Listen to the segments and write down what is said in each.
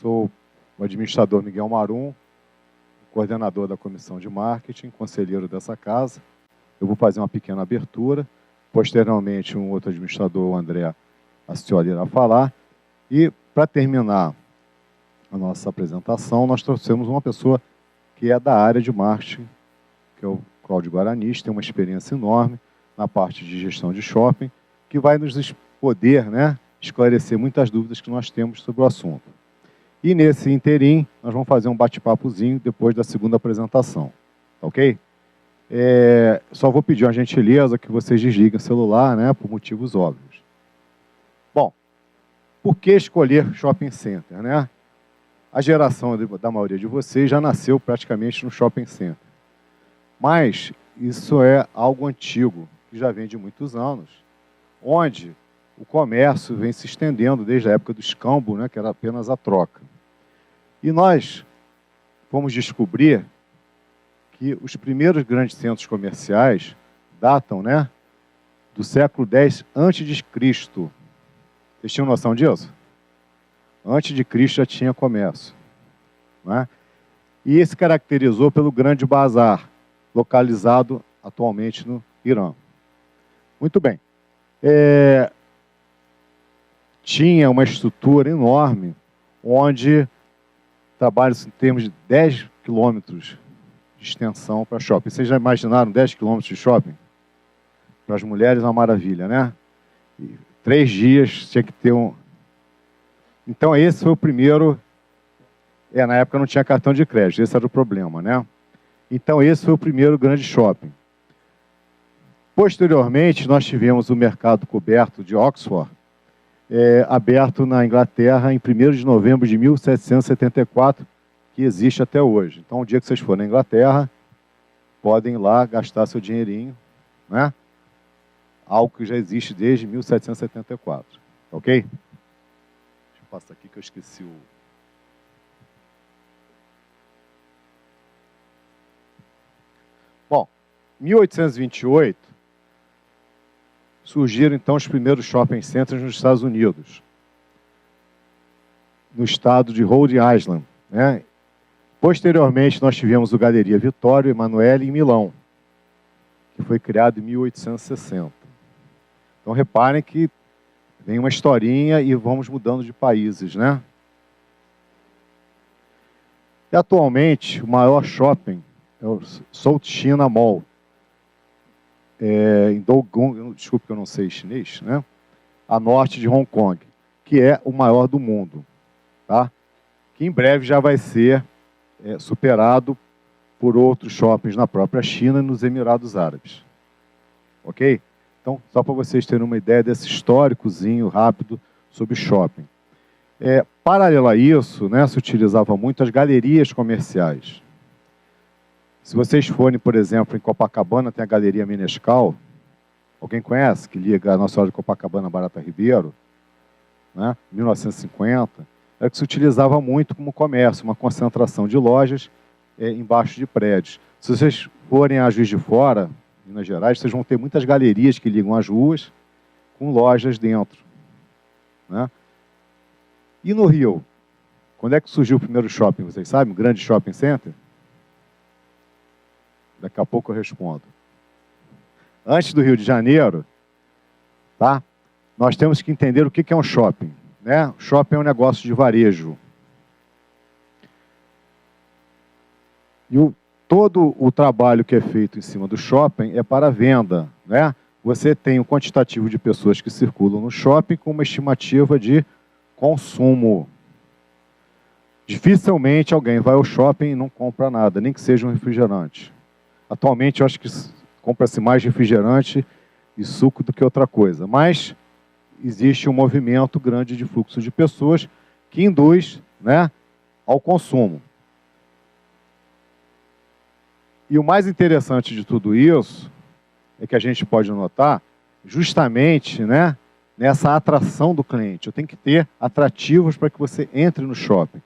sou o administrador Miguel Marum, coordenador da Comissão de Marketing, conselheiro dessa casa. Eu vou fazer uma pequena abertura. Posteriormente, um outro administrador, o André Acioli, irá falar. E, para terminar a nossa apresentação, nós trouxemos uma pessoa que é da área de marketing, que é o Cláudio Guaranis, tem uma experiência enorme na parte de gestão de shopping, que vai nos poder, esclarecer muitas dúvidas que nós temos sobre o assunto. E nesse interim, nós vamos fazer um bate-papozinho depois da segunda apresentação. Tá ok? Só vou pedir uma gentileza que vocês desliguem o celular, por motivos óbvios. Bom, por que escolher shopping center, A geração da maioria de vocês já nasceu praticamente no shopping center. Mas isso é algo antigo, que já vem de muitos anos, onde o comércio vem se estendendo desde a época do escambo, que era apenas a troca. E nós fomos descobrir que os primeiros grandes centros comerciais datam do século X a.C. Vocês tinham noção disso? Antes de Cristo já tinha comércio. E se caracterizou pelo Grande Bazar, localizado atualmente no Irã. Muito bem. Tinha uma estrutura enorme, onde trabalha-se em termos de 10 quilômetros de extensão para shopping. Vocês já imaginaram 10 quilômetros de shopping? Para as mulheres é uma maravilha, E 3 dias tinha que ter um... Então esse foi o primeiro... na época não tinha cartão de crédito, esse era o problema, Então esse foi o primeiro grande shopping. Posteriormente, nós tivemos o mercado coberto de Oxford, aberto na Inglaterra em 1º de novembro de 1774, que existe até hoje. Então, o dia que vocês forem na Inglaterra, podem ir lá gastar seu dinheirinho, Algo que já existe desde 1774, ok? Deixa eu passar aqui que eu esqueci o... Bom, em 1828, surgiram então os primeiros shopping centers nos Estados Unidos, no estado de Rhode Island, Posteriormente, nós tivemos o Galeria Vittorio Emanuele em Milão, que foi criado em 1860. Então, reparem que vem uma historinha e vamos mudando de países, E, atualmente, o maior shopping é o South China Mall, em Dogon, desculpe que eu não sei chinês, a norte de Hong Kong, que é o maior do mundo, que em breve já vai ser superado por outros shoppings na própria China e nos Emirados Árabes. Ok? Então, só para vocês terem uma ideia desse históricozinho rápido sobre shopping. Paralelo a isso, se utilizava muito as galerias comerciais. Se vocês forem, por exemplo, em Copacabana, tem a Galeria Menescal. Alguém conhece? Que liga a Nossa Senhora de Copacabana a Barata Ribeiro. 1950. Era que se utilizava muito como comércio, uma concentração de lojas embaixo de prédios. Se vocês forem a Juiz de Fora, Minas Gerais, vocês vão ter muitas galerias que ligam as ruas com lojas dentro. E no Rio? Quando é que surgiu o primeiro shopping, vocês sabem? Um grande shopping center? Daqui a pouco eu respondo. Antes do Rio de Janeiro, nós temos que entender o que é um shopping. Shopping é um negócio de varejo. E todo o trabalho que é feito em cima do shopping é para venda. Você tem um quantitativo de pessoas que circulam no shopping com uma estimativa de consumo. Dificilmente alguém vai ao shopping e não compra nada, nem que seja um refrigerante. Atualmente, eu acho que compra-se mais refrigerante e suco do que outra coisa. Mas existe um movimento grande de fluxo de pessoas que induz ao consumo. E o mais interessante de tudo isso é que a gente pode notar justamente nessa atração do cliente. Eu tenho que ter atrativos para que você entre no shopping.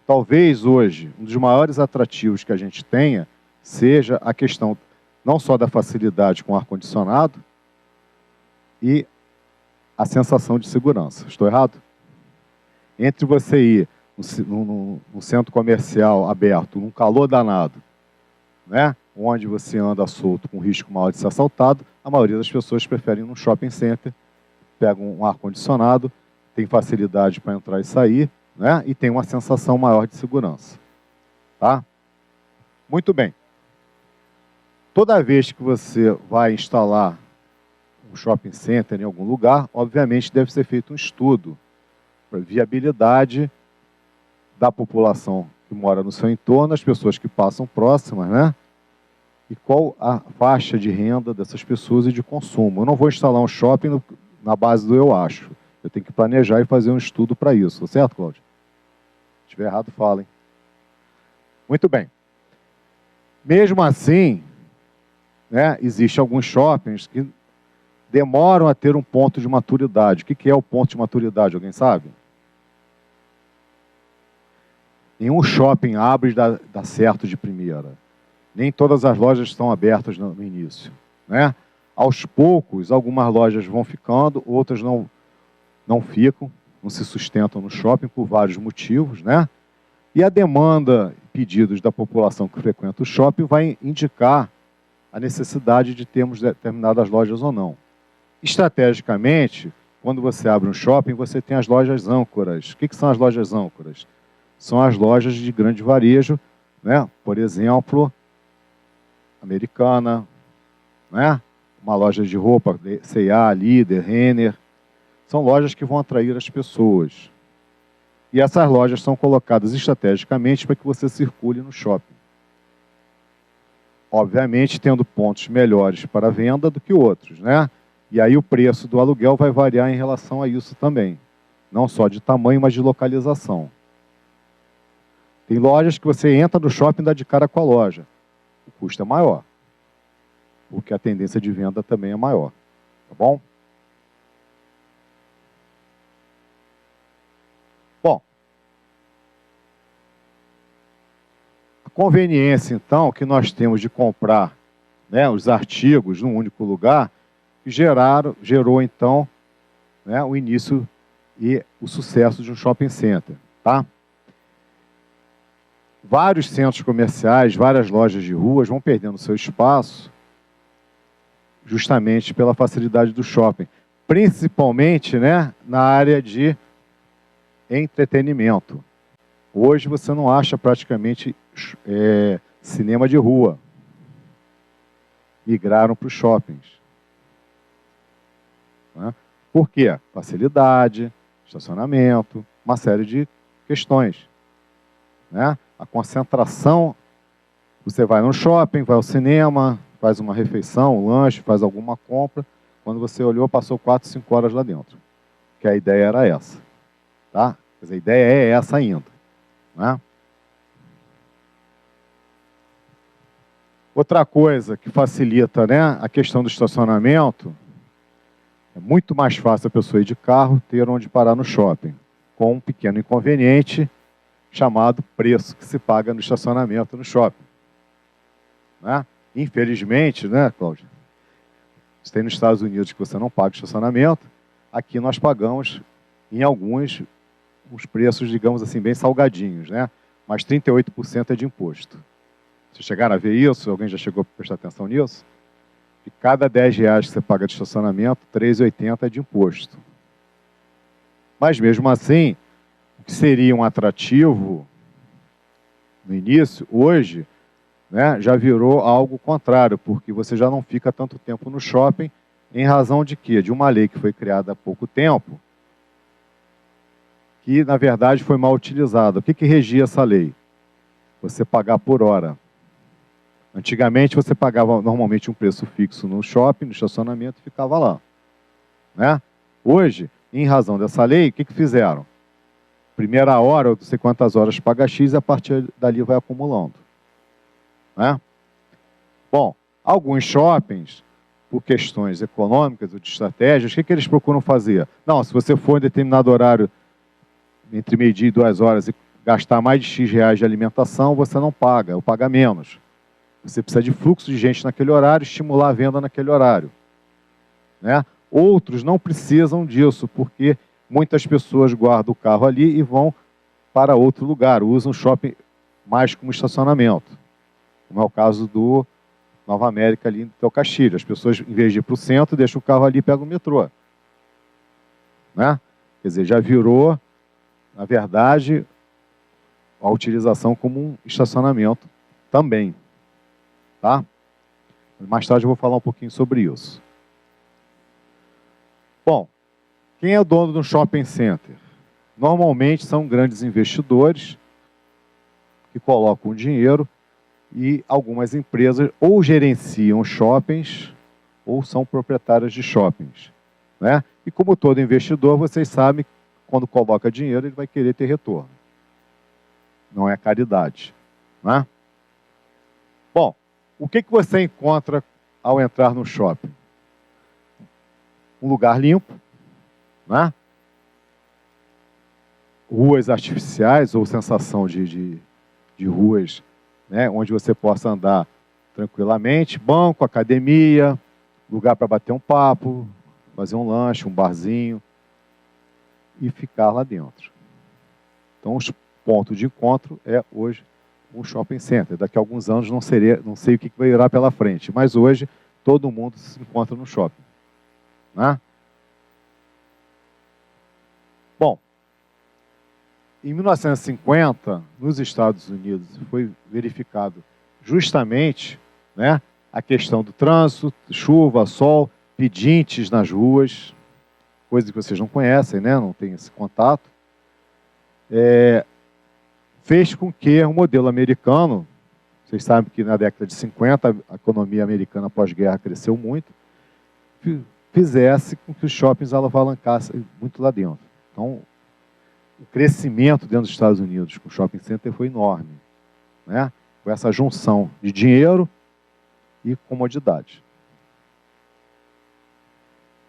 Talvez hoje, um dos maiores atrativos que a gente tenha seja a questão não só da facilidade com ar-condicionado e a sensação de segurança. Estou errado? Entre você ir num centro comercial aberto, num calor danado, né? Onde você anda solto com risco maior de ser assaltado, a maioria das pessoas preferem ir num shopping center, pegam um ar-condicionado, tem facilidade para entrar e sair, né? E tem uma sensação maior de segurança. Tá? Muito bem. Toda vez que você vai instalar um shopping center em algum lugar, obviamente deve ser feito um estudo para viabilidade da população que mora no seu entorno, as pessoas que passam próximas, né? E qual a faixa de renda dessas pessoas e de consumo. Eu não vou instalar um shopping na base do eu acho. Eu tenho que planejar e fazer um estudo para isso. Certo, Cláudio? Se estiver errado, falem. Muito bem. Mesmo assim, né, existem alguns shoppings que demoram a ter um ponto de maturidade. O que é o ponto de maturidade? Alguém sabe? Nenhum shopping abre e dá certo de primeira. Nem todas as lojas estão abertas no início, né? Aos poucos, algumas lojas vão ficando, outras não ficam, não se sustentam no shopping por vários motivos, né? E a demanda e pedidos da população que frequenta o shopping vai indicar a necessidade de termos determinadas lojas ou não. Estrategicamente, quando você abre um shopping, você tem as lojas âncoras. O que são as lojas âncoras? São as lojas de grande varejo, né? Por exemplo, Americana, né? Uma loja de roupa, C&A, Líder, Renner. São lojas que vão atrair as pessoas. E essas lojas são colocadas estrategicamente para que você circule no shopping. Obviamente, tendo pontos melhores para venda do que outros, né? E aí o preço do aluguel vai variar em relação a isso também. Não só de tamanho, mas de localização. Tem lojas que você entra no shopping e dá de cara com a loja. O custo é maior. Porque a tendência de venda também é maior. Tá bom? Bom. A conveniência, então, que nós temos de comprar, né, os artigos num único lugar, que gerou, então, né, o início e o sucesso de um shopping center. Tá? Vários centros comerciais, várias lojas de ruas vão perdendo seu espaço justamente pela facilidade do shopping. Principalmente, né, na área de entretenimento. Hoje você não acha praticamente cinema de rua. Migraram para os shoppings. Né? Por quê? Facilidade, estacionamento, uma série de questões. Né? A concentração, você vai no shopping, vai ao cinema, faz uma refeição, um lanche, faz alguma compra. Quando você olhou, passou 4, 5 horas lá dentro. Que a ideia era essa. Tá? Quer dizer, a ideia é essa ainda. Né? Outra coisa que facilita, né, a questão do estacionamento, é muito mais fácil a pessoa ir de carro ter onde parar no shopping, com um pequeno inconveniente chamado preço que se paga no estacionamento no shopping. Né? Infelizmente, né, Cláudia? Você tem nos Estados Unidos que você não paga estacionamento, aqui nós pagamos em alguns os preços, digamos assim, bem salgadinhos, né? Mas 38% é de imposto. Vocês chegaram a ver isso? Alguém já chegou a prestar atenção nisso? De cada R$10 que você paga de estacionamento, R$3,80 é de imposto. Mas mesmo assim, o que seria um atrativo no início, hoje, né, já virou algo contrário, porque você já não fica tanto tempo no shopping, em razão de quê? De uma lei que foi criada há pouco tempo, que, na verdade, foi mal utilizada. O que regia essa lei? Você pagar por hora. Antigamente, você pagava normalmente um preço fixo no shopping, no estacionamento, e ficava lá. Né? Hoje, em razão dessa lei, o que fizeram? Primeira hora, eu não sei quantas horas paga X, e a partir dali vai acumulando. Né? Bom, alguns shoppings, por questões econômicas ou de estratégias, o que eles procuram fazer? Não, se você for em determinado horário, entre meio-dia e 2 horas, e gastar mais de X reais de alimentação, você não paga, ou paga menos. Você precisa de fluxo de gente naquele horário, estimular a venda naquele horário. Né? Outros não precisam disso, porque muitas pessoas guardam o carro ali e vão para outro lugar, usam o shopping mais como estacionamento, como é o caso do Nova América ali em Teocastilho. As pessoas, em vez de ir para o centro, deixam o carro ali e pegam o metrô. Né? Quer dizer, já virou, na verdade, a utilização como um estacionamento também. Tá? Mais tarde eu vou falar um pouquinho sobre isso. Bom, quem é o dono de um shopping center? Normalmente são grandes investidores que colocam dinheiro e algumas empresas ou gerenciam shoppings ou são proprietárias de shoppings. Né? E como todo investidor, vocês sabem que quando coloca dinheiro, ele vai querer ter retorno. Não é caridade. Né? Bom, o que você encontra ao entrar no shopping? Um lugar limpo, né? Ruas artificiais ou sensação de ruas, né? Onde você possa andar tranquilamente, banco, academia, lugar para bater um papo, fazer um lanche, um barzinho e ficar lá dentro. Então, os pontos de encontro é hoje um shopping center. Daqui a alguns anos não sei o que vai virar pela frente, mas hoje todo mundo se encontra no shopping. Né? Bom, em 1950, nos Estados Unidos, foi verificado justamente, né, a questão do trânsito, chuva, sol, pedintes nas ruas, coisa que vocês não conhecem, né, não tem esse contato, fez com que o modelo americano, vocês sabem que na década de 50 a economia americana pós-guerra cresceu muito, fizesse com que os shoppings alavancassem muito lá dentro. Então, o crescimento dentro dos Estados Unidos com o shopping center foi enorme, né? Com essa junção de dinheiro e comodidade.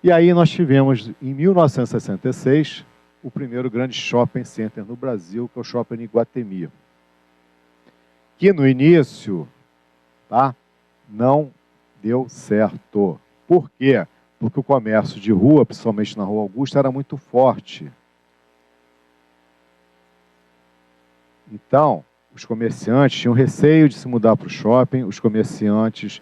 E aí nós tivemos, em 1966, o primeiro grande shopping center no Brasil, que é o Shopping Iguatemi. Que no início, tá, não deu certo. Por quê? Porque o comércio de rua, principalmente na Rua Augusta, era muito forte. Então, os comerciantes tinham receio de se mudar para o shopping, os comerciantes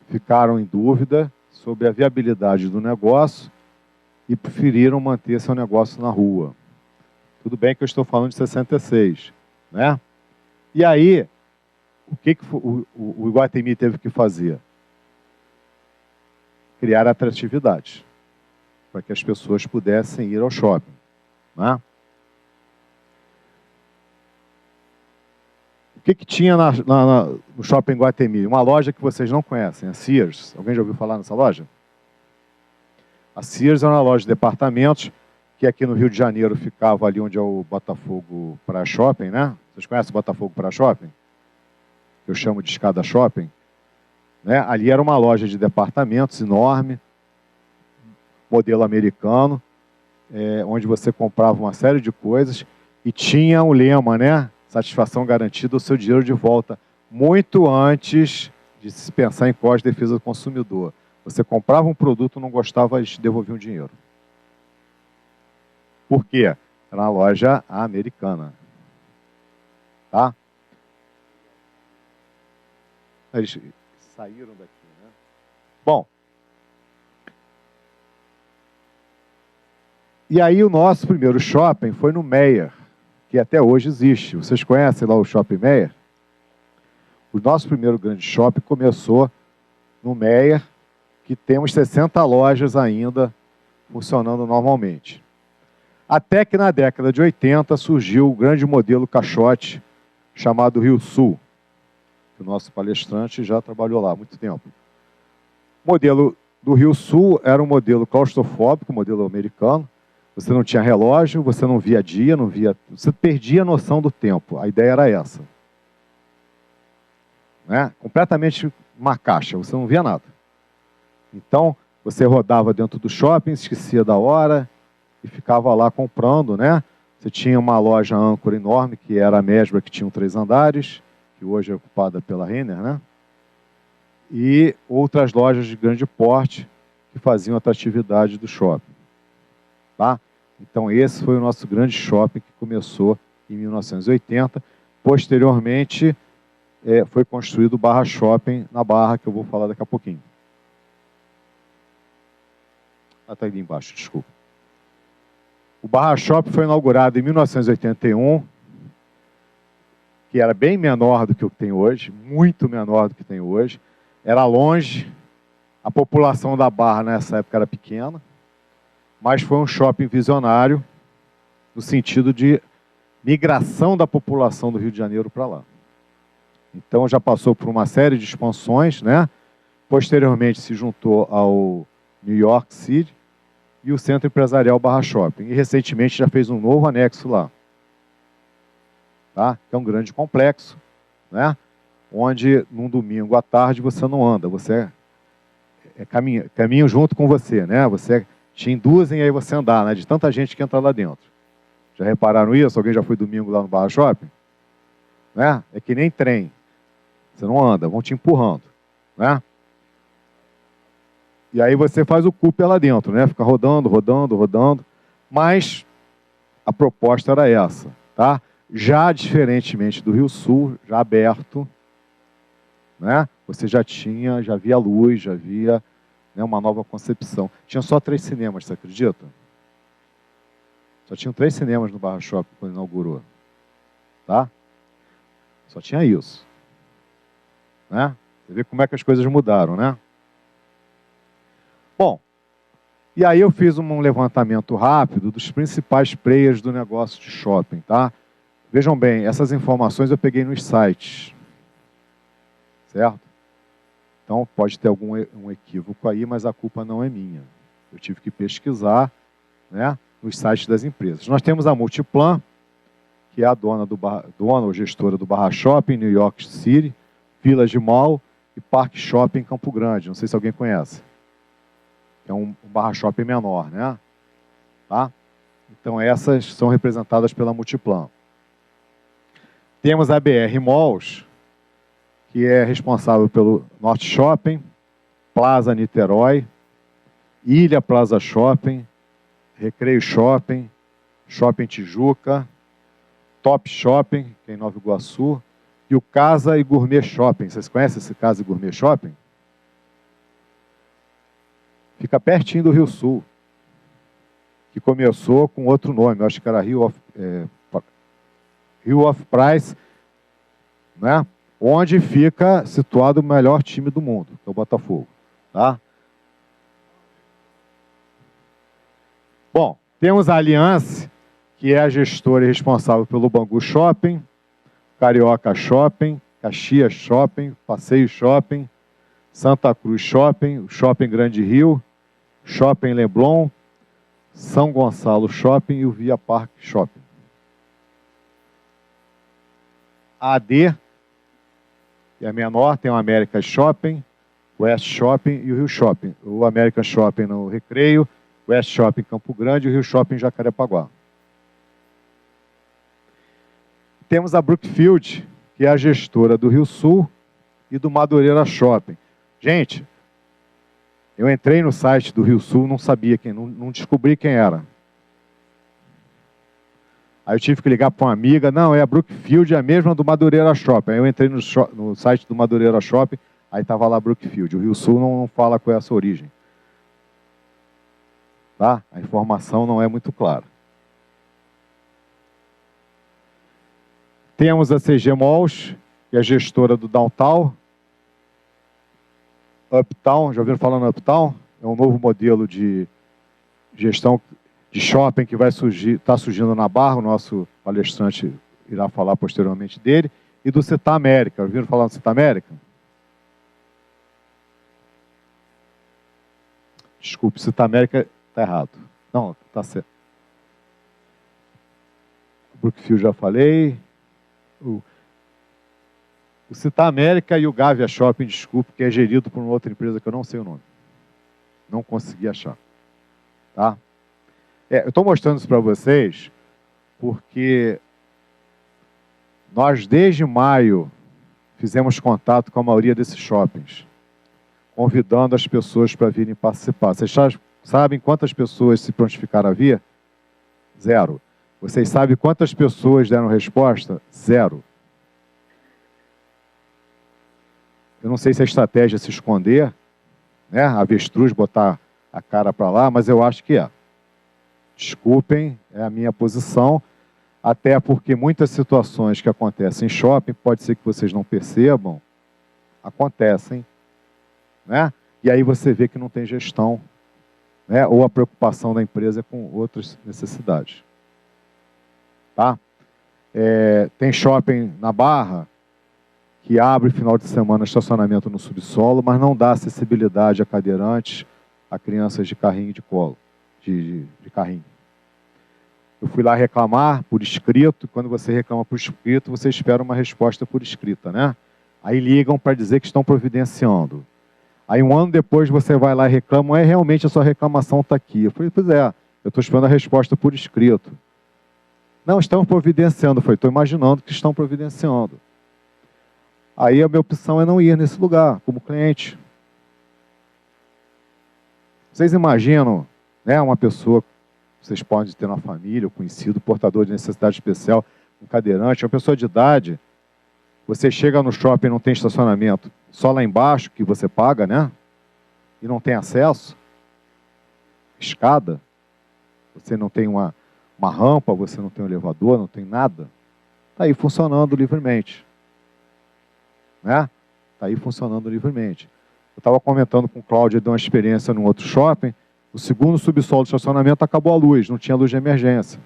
ficaram em dúvida sobre a viabilidade do negócio e preferiram manter seu negócio na rua. Tudo bem que eu estou falando de 66, né? E aí, o que o Iguatemi teve que fazer? Criar atratividade, para que as pessoas pudessem ir ao shopping. Né? O que tinha no Shopping Iguatemi? Uma loja que vocês não conhecem, a Sears. Alguém já ouviu falar nessa loja? A Sears era uma loja de departamentos que aqui no Rio de Janeiro ficava ali onde é o Botafogo Praia Shopping, né? Vocês conhecem o Botafogo Praia Shopping? Eu chamo de Escada Shopping. Né? Ali era uma loja de departamentos enorme, modelo americano, onde você comprava uma série de coisas e tinha um lema, né? Satisfação garantida, o seu dinheiro de volta, muito antes de se pensar em Código de Defesa do Consumidor. Você comprava um produto, não gostava, eles te devolviam o dinheiro. Por quê? Era uma loja americana. Tá? Eles saíram daqui, né? Bom. E aí o nosso primeiro shopping foi no Meier, que até hoje existe. Vocês conhecem lá o Shopping Meier? O nosso primeiro grande shopping começou no Meier, que temos 60 lojas ainda funcionando normalmente. Até que na década de 80 surgiu o grande modelo caixote chamado Rio Sul, que o nosso palestrante já trabalhou lá há muito tempo. O modelo do Rio Sul era um modelo claustrofóbico, modelo americano. Você não tinha relógio, você não via dia, você perdia a noção do tempo. A ideia era essa. Né? Completamente uma caixa, você não via nada. Então, você rodava dentro do shopping, esquecia da hora e ficava lá comprando, né? Você tinha uma loja âncora enorme, que era a Mesbla, que tinha 3 andares, que hoje é ocupada pela Renner, né? E outras lojas de grande porte que faziam a atratividade do shopping. Tá? Então esse foi o nosso grande shopping que começou em 1980. Posteriormente, foi construído o Barra Shopping na Barra, que eu vou falar daqui a pouquinho. Está ali embaixo, desculpa. O Barra Shopping foi inaugurado em 1981, que era bem menor do que o que tem hoje, muito menor do que tem hoje. Era longe, a população da Barra nessa época era pequena, mas foi um shopping visionário, no sentido de migração da população do Rio de Janeiro para lá. Então já passou por uma série de expansões, né? Posteriormente se juntou ao New York City e o Centro Empresarial Barra Shopping. E recentemente já fez um novo anexo lá. Tá? Que é um grande complexo, né? Onde num domingo à tarde você não anda, você caminho junto com você, né? Você te induzem aí você andar, né? De tanta gente que entra lá dentro. Já repararam isso? Alguém já foi domingo lá no Barra Shopping? Né? É que nem trem. Você não anda, vão te empurrando, né? E aí você faz o Cooper lá dentro, né? Fica rodando, rodando, rodando. Mas a proposta era essa, tá? Já diferentemente do Rio Sul, já aberto, né? Você já via luz, já via, né, uma nova concepção. Tinha só 3 cinemas, você acredita? Só tinham 3 cinemas no Barra Shopping quando inaugurou, tá? Só tinha isso, né? Você vê como é que as coisas mudaram, né? Bom, e aí eu fiz um levantamento rápido dos principais players do negócio de shopping, tá? Vejam bem, essas informações eu peguei nos sites, certo? Então pode ter algum equívoco aí, mas a culpa não é minha. Eu tive que pesquisar, né, nos sites das empresas. Nós temos a Multiplan, que é a dona ou gestora do Barra Shopping, New York City, Village Mall e Park Shopping Campo Grande. Não sei se alguém conhece. É um Barra Shopping menor, né? Tá? Então essas são representadas pela Multiplan. Temos a BR Malls, que é responsável pelo Norte Shopping, Plaza Niterói, Ilha Plaza Shopping, Recreio Shopping, Shopping Tijuca, Top Shopping, que é em Nova Iguaçu, e o Casa e Gourmet Shopping. Vocês conhecem esse Casa e Gourmet Shopping? Fica pertinho do Rio Sul, que começou com outro nome, eu acho que era Rio of Price, né? Onde fica situado o melhor time do mundo, que é o Botafogo. Tá? Bom, temos a Allianz, que é a gestora responsável pelo Bangu Shopping, Carioca Shopping, Caxias Shopping, Passeio Shopping, Santa Cruz Shopping, Shopping Grande Rio, Shopping Leblon, São Gonçalo Shopping e o Via Park Shopping. A AD, que é a menor, tem o América Shopping, West Shopping e o Rio Shopping. O América Shopping no Recreio, West Shopping Campo Grande e o Rio Shopping Jacarepaguá. Temos a Brookfield, que é a gestora do Rio Sul e do Madureira Shopping. Gente, eu entrei no site do Rio Sul, não sabia quem, não descobri quem era. Aí eu tive que ligar para uma amiga, não, é a Brookfield, é a mesma do Madureira Shopping. Aí eu entrei no site do Madureira Shopping, aí estava lá Brookfield. O Rio Sul não fala com essa origem. Tá? A informação não é muito clara. Temos a CG Malls, que é a gestora do Downtown. Uptown, já ouviram falar no Uptown? É um novo modelo de gestão de shopping que vai surgir, está surgindo na Barra, o nosso palestrante irá falar posteriormente dele, e do Città América. Ouviram falar no Città América? Desculpe, Città América está errado. Não, está certo. Brookfield já falei. O Città América e o Gávea Shopping, desculpe, que é gerido por uma outra empresa que eu não sei o nome. Não consegui achar. Tá? Eu estou mostrando isso para vocês porque nós, desde maio, fizemos contato com a maioria desses shoppings, convidando as pessoas para virem participar. Vocês sabem quantas pessoas se prontificaram a vir? Zero. Vocês sabem quantas pessoas deram resposta? Zero. Eu não sei se a estratégia é se esconder, né? Avestruz botar a cara para lá, mas eu acho que é. Desculpem, é a minha posição, até porque muitas situações que acontecem em shopping, pode ser que vocês não percebam, acontecem, né? E aí você vê que não tem gestão, né? Ou a preocupação da empresa com outras necessidades. Tá? Tem shopping na Barra que abre final de semana estacionamento no subsolo, mas não dá acessibilidade a cadeirantes, a crianças de carrinho de colo, de carrinho. Eu fui lá reclamar por escrito, quando você reclama por escrito, você espera uma resposta por escrita, né? Aí ligam para dizer que estão providenciando. Aí um ano depois você vai lá e reclama, realmente a sua reclamação está aqui. Eu falei, pois é, eu estou esperando a resposta por escrito. Não, estão providenciando. Eu falei, estou imaginando que estão providenciando. Aí a minha opção é não ir nesse lugar, como cliente. Vocês imaginam, né, uma pessoa, vocês podem ter na família, ou conhecido, portador de necessidade especial, um cadeirante, uma pessoa de idade, você chega no shopping e não tem estacionamento, só lá embaixo, que você paga, né? E não tem acesso, escada, você não tem uma rampa, você não tem um elevador, não tem nada. Está aí funcionando livremente. Né? Está aí funcionando livremente. Eu estava comentando com o Cláudio de uma experiência num outro shopping, o segundo subsolo de estacionamento acabou a luz, não tinha luz de emergência.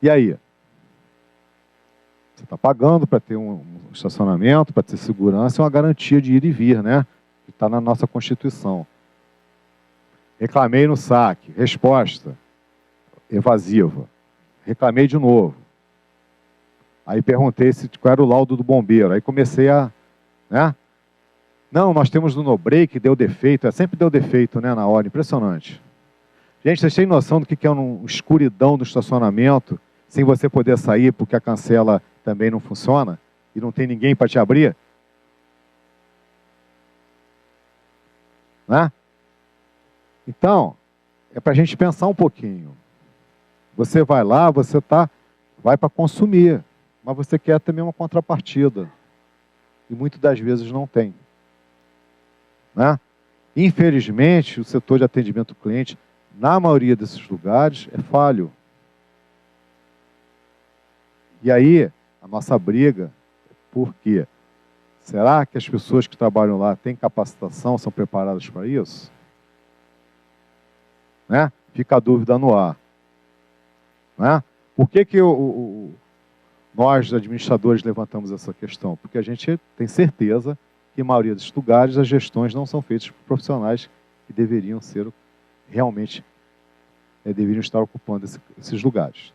E aí? Você está pagando para ter um estacionamento, para ter segurança, é uma garantia de ir e vir, né? Que está na nossa Constituição. Reclamei no saque, resposta evasiva. Reclamei de novo. Aí perguntei qual era o laudo do bombeiro. Aí comecei a... né? Não, nós temos no no-break, deu defeito. Sempre deu defeito, né, na hora. Impressionante. Gente, vocês têm noção do que é uma escuridão do estacionamento, sem você poder sair porque a cancela também não funciona e não tem ninguém para te abrir? Né? Então, é para a gente pensar um pouquinho. Você vai lá, vai para consumir, mas você quer também uma contrapartida. E muitas das vezes não tem. Né? Infelizmente, o setor de atendimento ao cliente, na maioria desses lugares, é falho. E aí, a nossa briga, por quê? Será que as pessoas que trabalham lá têm capacitação, são preparadas para isso? Né? Fica a dúvida no ar. Né? Por que nós, administradores, levantamos essa questão? Porque a gente tem certeza que, na maioria dos lugares, as gestões não são feitas por profissionais que deveriam ser realmente, deveriam estar ocupando esses lugares.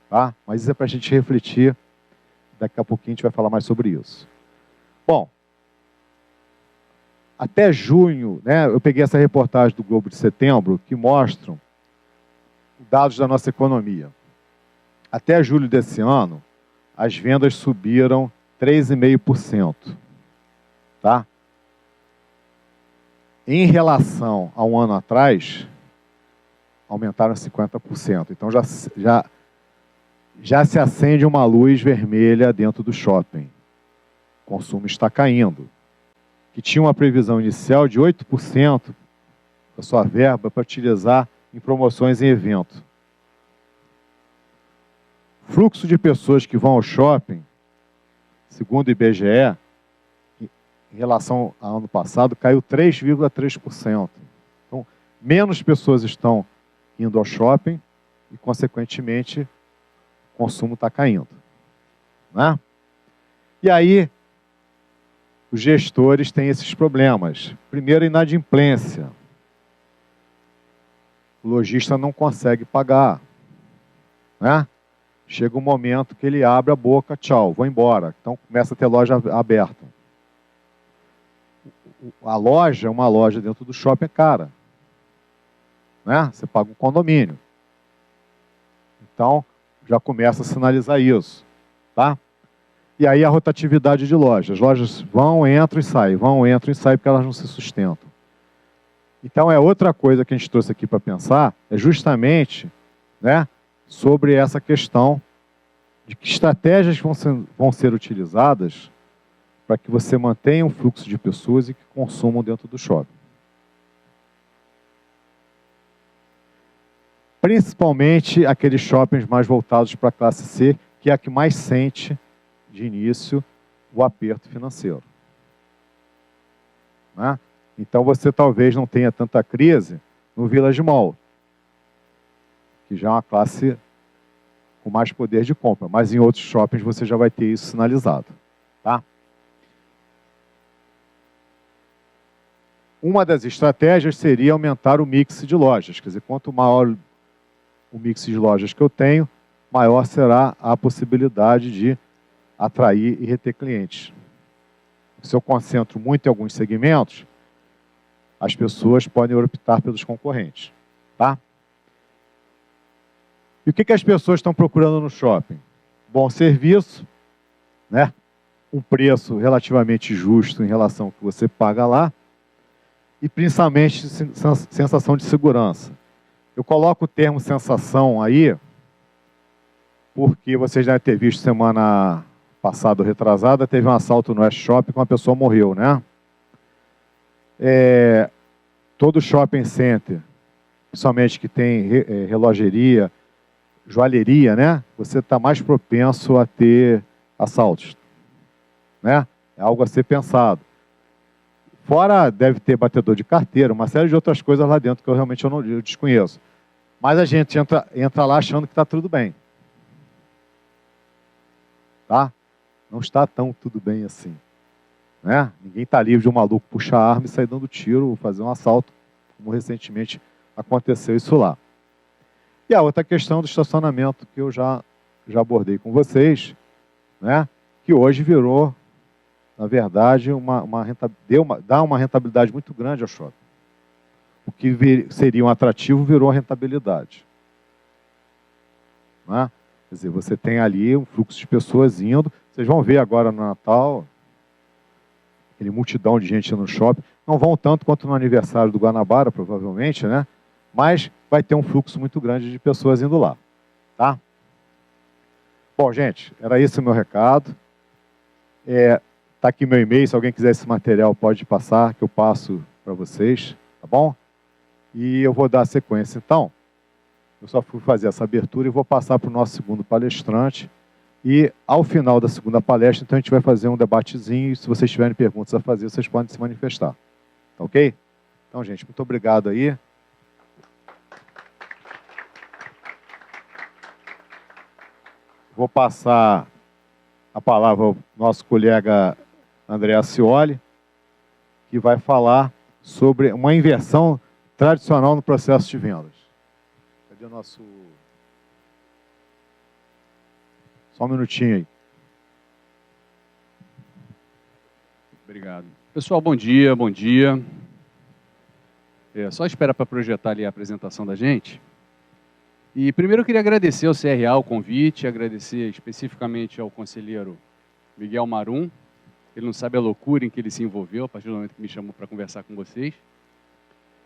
Tá? Mas isso é para a gente refletir. Daqui a pouquinho a gente vai falar mais sobre isso. Bom, até junho, né, eu peguei essa reportagem do Globo de Setembro, que mostram dados da nossa economia. Até julho desse ano, as vendas subiram 3,5%. Tá? Em relação a um ano atrás, aumentaram 50%. Então já se acende uma luz vermelha dentro do shopping. O consumo está caindo. Que tinha uma previsão inicial de 8% da sua verba para utilizar em promoções e eventos. Fluxo de pessoas que vão ao shopping, segundo o IBGE, em relação ao ano passado, caiu 3,3%. Então, menos pessoas estão indo ao shopping e, consequentemente, o consumo está caindo. Né? E aí, os gestores têm esses problemas. Primeiro, a inadimplência. O lojista não consegue pagar. Né? Chega um momento que ele abre a boca, tchau, vou embora. Então, começa a ter loja aberta. A loja, uma loja dentro do shopping é cara. Né? Você paga um condomínio. Então, já começa a sinalizar isso. Tá? E aí a rotatividade de lojas. As lojas vão, entram e saem, porque elas não se sustentam. Então, é outra coisa que a gente trouxe aqui para pensar, é justamente, né, sobre essa questão de que estratégias vão ser utilizadas para que você mantenha um fluxo de pessoas e que consumam dentro do shopping. Principalmente aqueles shoppings mais voltados para a classe C, que é a que mais sente, de início, o aperto financeiro. Né? Então, você talvez não tenha tanta crise no Village Mall, que já é uma classe com mais poder de compra, mas em outros shoppings você já vai ter isso sinalizado. Tá? Uma das estratégias seria aumentar o mix de lojas, quer dizer, quanto maior o mix de lojas que eu tenho, maior será a possibilidade de atrair e reter clientes. Se eu concentro muito em alguns segmentos, as pessoas podem optar pelos concorrentes. Tá? E o que as pessoas estão procurando no shopping? Bom serviço, né? Um preço relativamente justo em relação ao que você paga lá, e principalmente sensação de segurança. Eu coloco o termo sensação aí, porque vocês devem ter visto semana passada ou retrasada, teve um assalto no West Shopping que uma pessoa morreu, né? Todo shopping center, principalmente que tem relogeria, joalheria, né? Você está mais propenso a ter assaltos, né? É algo a ser pensado. Fora deve ter batedor de carteira, uma série de outras coisas lá dentro que eu desconheço. Mas a gente entra lá achando que está tudo bem. Tá? Não está tão tudo bem assim. Né? Ninguém está livre de um maluco puxar a arma e sair dando tiro ou fazer um assalto, como recentemente aconteceu isso lá. E a outra questão do estacionamento que eu já abordei com vocês, né? Que hoje virou, na verdade, dá uma rentabilidade muito grande ao shopping. O que seria um atrativo virou a rentabilidade. Né? Quer dizer, você tem ali um fluxo de pessoas indo. Vocês vão ver agora no Natal, aquele multidão de gente no shopping. Não vão tanto quanto no aniversário do Guanabara, provavelmente, né? Mas vai ter um fluxo muito grande de pessoas indo lá. Tá? Bom, gente, era esse o meu recado. Está aqui meu e-mail, se alguém quiser esse material pode passar, que eu passo para vocês, tá bom? E eu vou dar a sequência, então. Eu só fui fazer essa abertura e vou passar para o nosso segundo palestrante. E ao final da segunda palestra, então a gente vai fazer um debatezinho e se vocês tiverem perguntas a fazer, vocês podem se manifestar. Tá ok? Então, gente, muito obrigado aí. Vou passar a palavra ao nosso colega André Acioli, que vai falar sobre uma inversão tradicional no processo de vendas. Cadê o nosso... Só um minutinho aí. Obrigado. Pessoal, bom dia, bom dia. Só esperar para projetar ali a apresentação da gente. E primeiro eu queria agradecer ao CRA o convite, agradecer especificamente ao conselheiro Miguel Marum. Ele não sabe a loucura em que ele se envolveu a partir do momento que me chamou para conversar com vocês.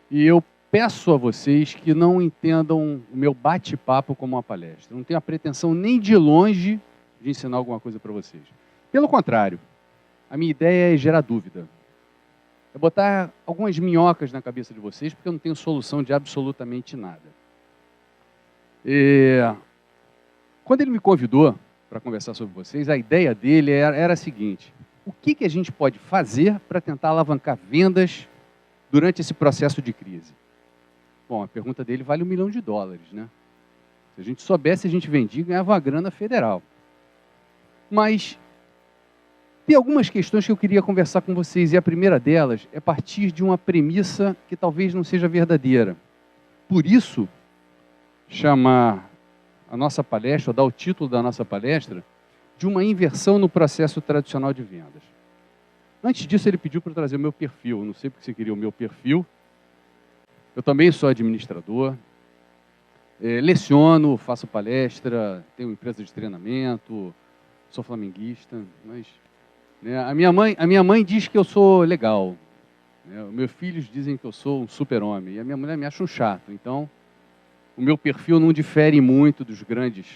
E eu peço a vocês que não entendam o meu bate-papo como uma palestra. Eu não tenho a pretensão nem de longe de ensinar alguma coisa para vocês. Pelo contrário, a minha ideia é gerar dúvida. É botar algumas minhocas na cabeça de vocês, porque eu não tenho solução de absolutamente nada. Quando ele me convidou para conversar sobre vocês, a ideia dele era a seguinte: o que a gente pode fazer para tentar alavancar vendas durante esse processo de crise? Bom, a pergunta dele vale $1 milhão, né? Se a gente soubesse, a gente vendia e ganhava uma grana federal. Mas tem algumas questões que eu queria conversar com vocês, e a primeira delas é partir de uma premissa que talvez não seja verdadeira. Por isso, chamar a nossa palestra, ou dar o título da nossa palestra, de uma inversão no processo tradicional de vendas. Antes disso, ele pediu para eu trazer o meu perfil. Eu não sei porque você queria o meu perfil. Eu também sou administrador, leciono, faço palestra, tenho empresa de treinamento, sou flamenguista, mas... A minha mãe diz que eu sou legal. né? Meus filhos dizem que eu sou um super-homem e a minha mulher me acha um chato. Então, o meu perfil não difere muito dos grandes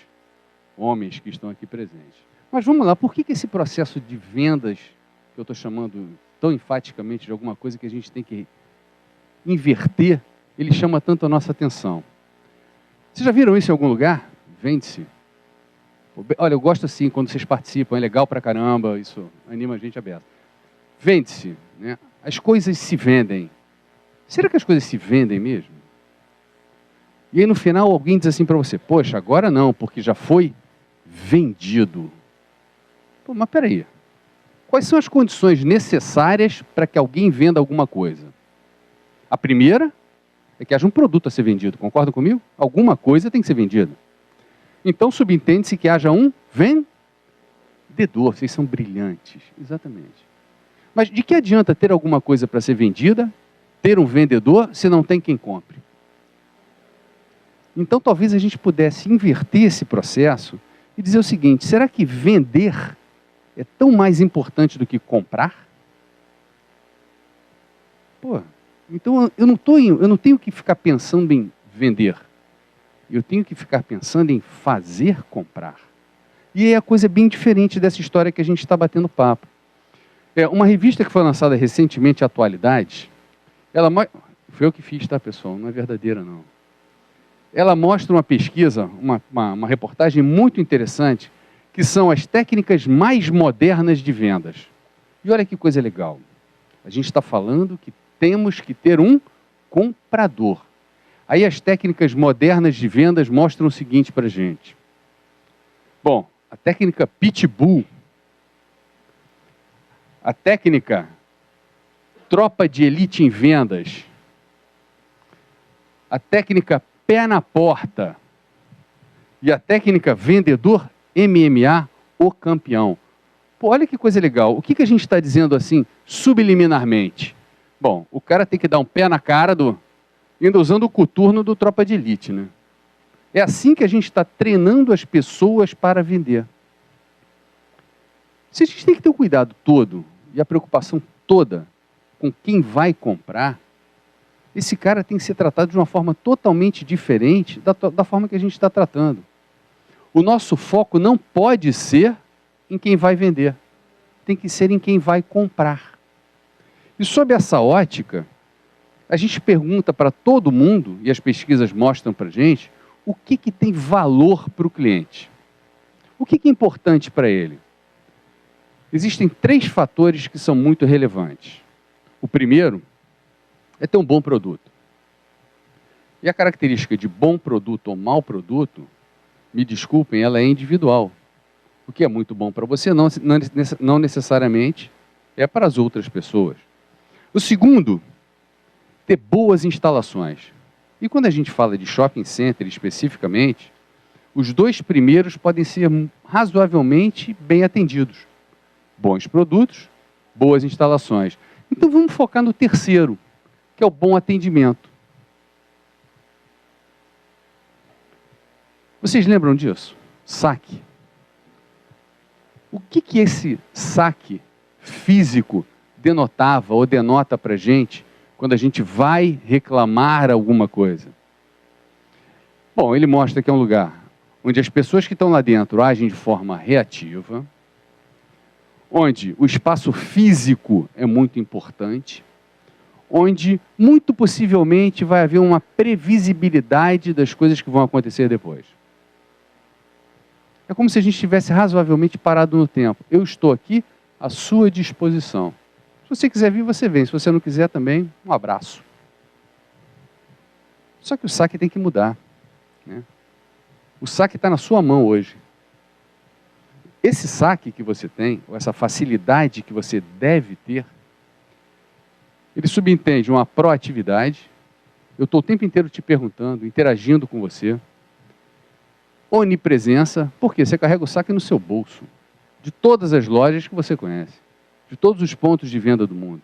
homens que estão aqui presentes. Mas vamos lá, por que esse processo de vendas, que eu estou chamando tão enfaticamente de alguma coisa que a gente tem que inverter, ele chama tanto a nossa atenção? Vocês já viram isso em algum lugar? Vende-se. Olha, eu gosto assim, quando vocês participam, é legal pra caramba, isso anima a gente a beça. Vende-se, né? As coisas se vendem. Será que as coisas se vendem mesmo? E aí no final alguém diz assim para você, poxa, agora não, porque já foi vendido. Pô, mas peraí, quais são as condições necessárias para que alguém venda alguma coisa? A primeira é que haja um produto a ser vendido, concordam comigo? Alguma coisa tem que ser vendida. Então subentende-se que haja um vendedor. Vocês são brilhantes, exatamente. Mas de que adianta ter alguma coisa para ser vendida, ter um vendedor, se não tem quem compre? Então talvez a gente pudesse inverter esse processo e dizer o seguinte, será que vender é tão mais importante do que comprar? Pô, então eu não tenho que ficar pensando em vender. Eu tenho que ficar pensando em fazer comprar. E aí a coisa é bem diferente dessa história que a gente está batendo papo. Uma revista que foi lançada recentemente, Atualidades, foi eu que fiz, tá, pessoal? Não é verdadeira, não. Ela mostra uma pesquisa, uma reportagem muito interessante, que são as técnicas mais modernas de vendas. E olha que coisa legal. A gente está falando que temos que ter um comprador. Aí as técnicas modernas de vendas mostram o seguinte para a gente. Bom, a técnica Pitbull, a técnica Tropa de Elite em Vendas, a técnica Pé na Porta e a técnica Vendedor MMA, o campeão. Pô, olha que coisa legal. O que a gente está dizendo assim, subliminarmente? Bom, o cara tem que dar um pé na cara ainda usando o coturno do Tropa de Elite, né? É assim que a gente está treinando as pessoas para vender. Se a gente tem que ter o cuidado todo e a preocupação toda com quem vai comprar, esse cara tem que ser tratado de uma forma totalmente diferente da forma que a gente está tratando. O nosso foco não pode ser em quem vai vender, tem que ser em quem vai comprar. E sob essa ótica, a gente pergunta para todo mundo, e as pesquisas mostram para a gente, o que tem valor para o cliente. O que é importante para ele? Existem 3 fatores que são muito relevantes. O primeiro é ter um bom produto. E a característica de bom produto ou mau produto, me desculpem, ela é individual. O que é muito bom para você não necessariamente é para as outras pessoas. O segundo, ter boas instalações. E quando a gente fala de shopping center especificamente, os 2 primeiros podem ser razoavelmente bem atendidos. Bons produtos, boas instalações. Então vamos focar no terceiro, que é o bom atendimento. Vocês lembram disso? Saque. O que esse saque físico denotava ou denota para a gente quando a gente vai reclamar alguma coisa? Bom, ele mostra que é um lugar onde as pessoas que estão lá dentro agem de forma reativa, onde o espaço físico é muito importante, onde muito possivelmente vai haver uma previsibilidade das coisas que vão acontecer depois. É como se a gente estivesse razoavelmente parado no tempo. Eu estou aqui à sua disposição. Se você quiser vir, você vem. Se você não quiser também, um abraço. Só que o saque tem que mudar, né? O saque está na sua mão hoje. Esse saque que você tem, ou essa facilidade que você deve ter, ele subentende uma proatividade. Eu estou o tempo inteiro te perguntando, interagindo com você. Onipresença, porque você carrega o saque no seu bolso, de todas as lojas que você conhece, de todos os pontos de venda do mundo.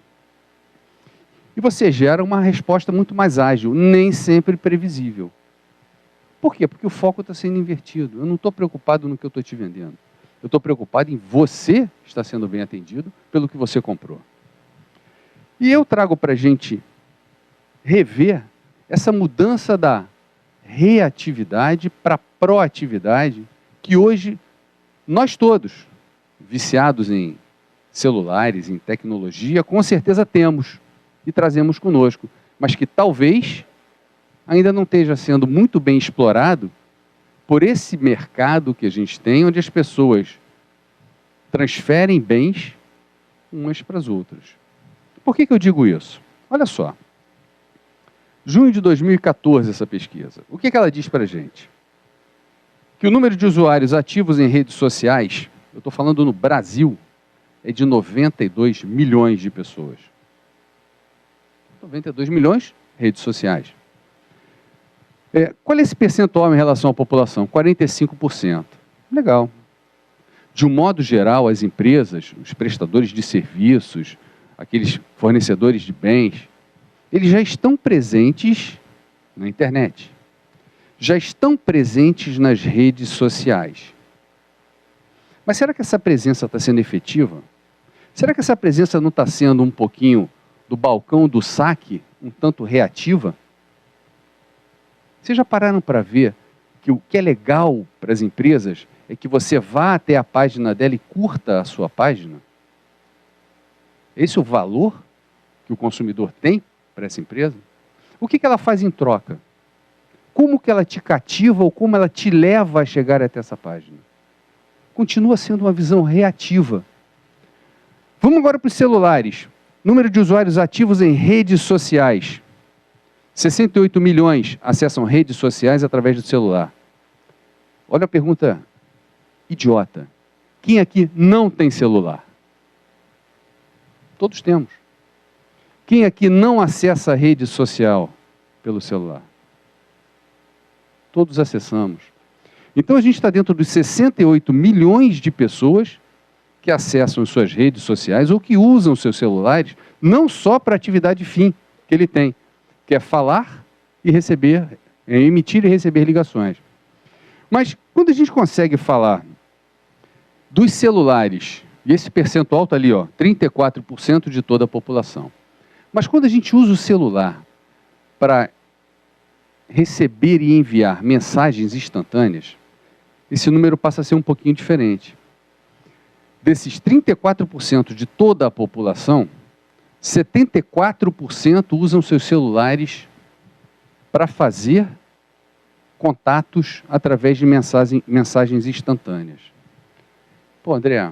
E você gera uma resposta muito mais ágil, nem sempre previsível. Por quê? Porque o foco está sendo invertido. Eu não estou preocupado no que eu estou te vendendo. Eu estou preocupado em você estar sendo bem atendido pelo que você comprou. E eu trago para a gente rever essa mudança da reatividade para proatividade que hoje nós todos, viciados em celulares, em tecnologia, com certeza temos e trazemos conosco, mas que talvez ainda não esteja sendo muito bem explorado por esse mercado que a gente tem, onde as pessoas transferem bens umas para as outras. Por que eu digo isso? Olha só. Junho de 2014, essa pesquisa. O que ela diz para a gente? Que o número de usuários ativos em redes sociais, eu estou falando no Brasil, é de 92 milhões de pessoas. 92 milhões, redes sociais. Qual é esse percentual em relação à população? 45%. Legal. De um modo geral, as empresas, os prestadores de serviços, aqueles fornecedores de bens, eles já estão presentes na internet. Já estão presentes nas redes sociais. Mas será que essa presença está sendo efetiva? Será que essa presença não está sendo um pouquinho do balcão do saque, um tanto reativa? Vocês já pararam para ver que o que é legal para as empresas é que você vá até a página dela e curta a sua página? Esse é o valor que o consumidor tem para essa empresa? O que ela faz em troca? Como que ela te cativa ou como ela te leva a chegar até essa página? Continua sendo uma visão reativa. Vamos agora para os celulares. Número de usuários ativos em redes sociais. 68 milhões acessam redes sociais através do celular. Olha a pergunta idiota. Quem aqui não tem celular? Todos temos. Quem aqui não acessa a rede social pelo celular? Todos acessamos. Então a gente está dentro dos 68 milhões de pessoas que acessam as suas redes sociais ou que usam seus celulares não só para a atividade fim que ele tem, que é falar e receber, emitir e receber ligações. Mas quando a gente consegue falar dos celulares, e esse percentual está ali, 34% de toda a população. Mas quando a gente usa o celular para receber e enviar mensagens instantâneas, esse número passa a ser um pouquinho diferente. Desses 34% de toda a população, 74% usam seus celulares para fazer contatos através de mensagens instantâneas. Pô, André,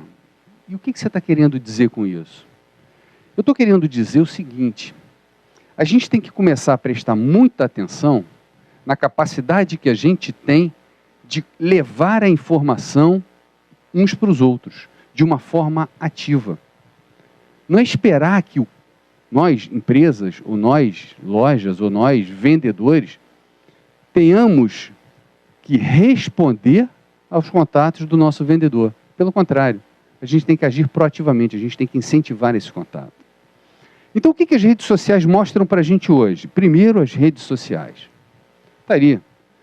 e o que você está querendo dizer com isso? Eu estou querendo dizer o seguinte: a gente tem que começar a prestar muita atenção na capacidade que a gente tem de levar a informação uns para os outros, de uma forma ativa. Não é esperar que nós, empresas, ou nós, lojas, ou nós, vendedores, tenhamos que responder aos contatos do nosso vendedor. Pelo contrário, a gente tem que agir proativamente, a gente tem que incentivar esse contato. Então, o que as redes sociais mostram para a gente hoje? Primeiro, as redes sociais. Está ali,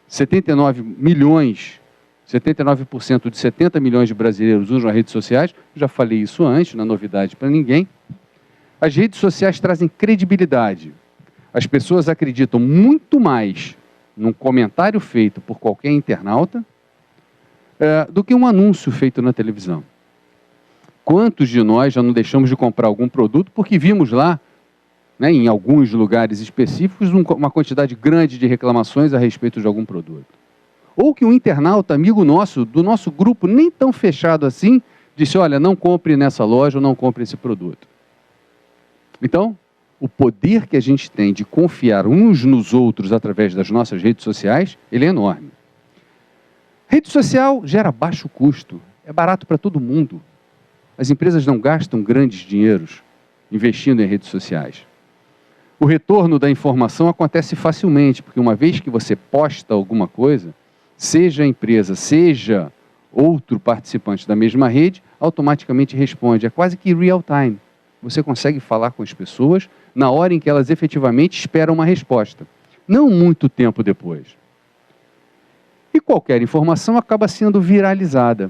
79% de 70 milhões de brasileiros usam as redes sociais. Já falei isso antes, não é novidade para ninguém. As redes sociais trazem credibilidade. As pessoas acreditam muito mais num comentário feito por qualquer internauta do que um anúncio feito na televisão. Quantos de nós já não deixamos de comprar algum produto porque vimos lá, em alguns lugares específicos, uma quantidade grande de reclamações a respeito de algum produto? Ou que um internauta, amigo nosso, do nosso grupo, nem tão fechado assim, disse: olha, não compre nessa loja ou não compre esse produto. Então, o poder que a gente tem de confiar uns nos outros através das nossas redes sociais, ele é enorme. Rede social gera baixo custo, é barato para todo mundo. As empresas não gastam grandes dinheiros investindo em redes sociais. O retorno da informação acontece facilmente, porque uma vez que você posta alguma coisa, seja a empresa, seja outro participante da mesma rede, automaticamente responde. É quase que real time. Você consegue falar com as pessoas na hora em que elas efetivamente esperam uma resposta, não muito tempo depois. E qualquer informação acaba sendo viralizada.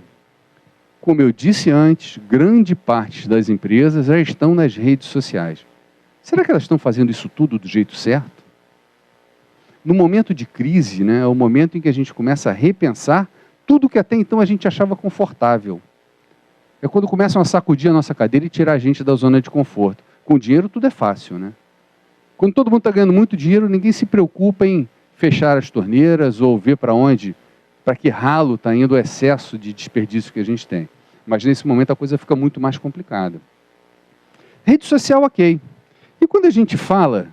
Como eu disse antes, grande parte das empresas já estão nas redes sociais. Será que elas estão fazendo isso tudo do jeito certo? No momento de crise, né, é o momento em que a gente começa a repensar tudo que até então a gente achava confortável. É quando começam a sacudir a nossa cadeira e tirar a gente da zona de conforto. Com dinheiro tudo é fácil, né? Quando todo mundo está ganhando muito dinheiro, ninguém se preocupa em fechar as torneiras ou ver para que ralo está indo o excesso de desperdício que a gente tem. Mas nesse momento a coisa fica muito mais complicada. Rede social, ok. E quando a gente fala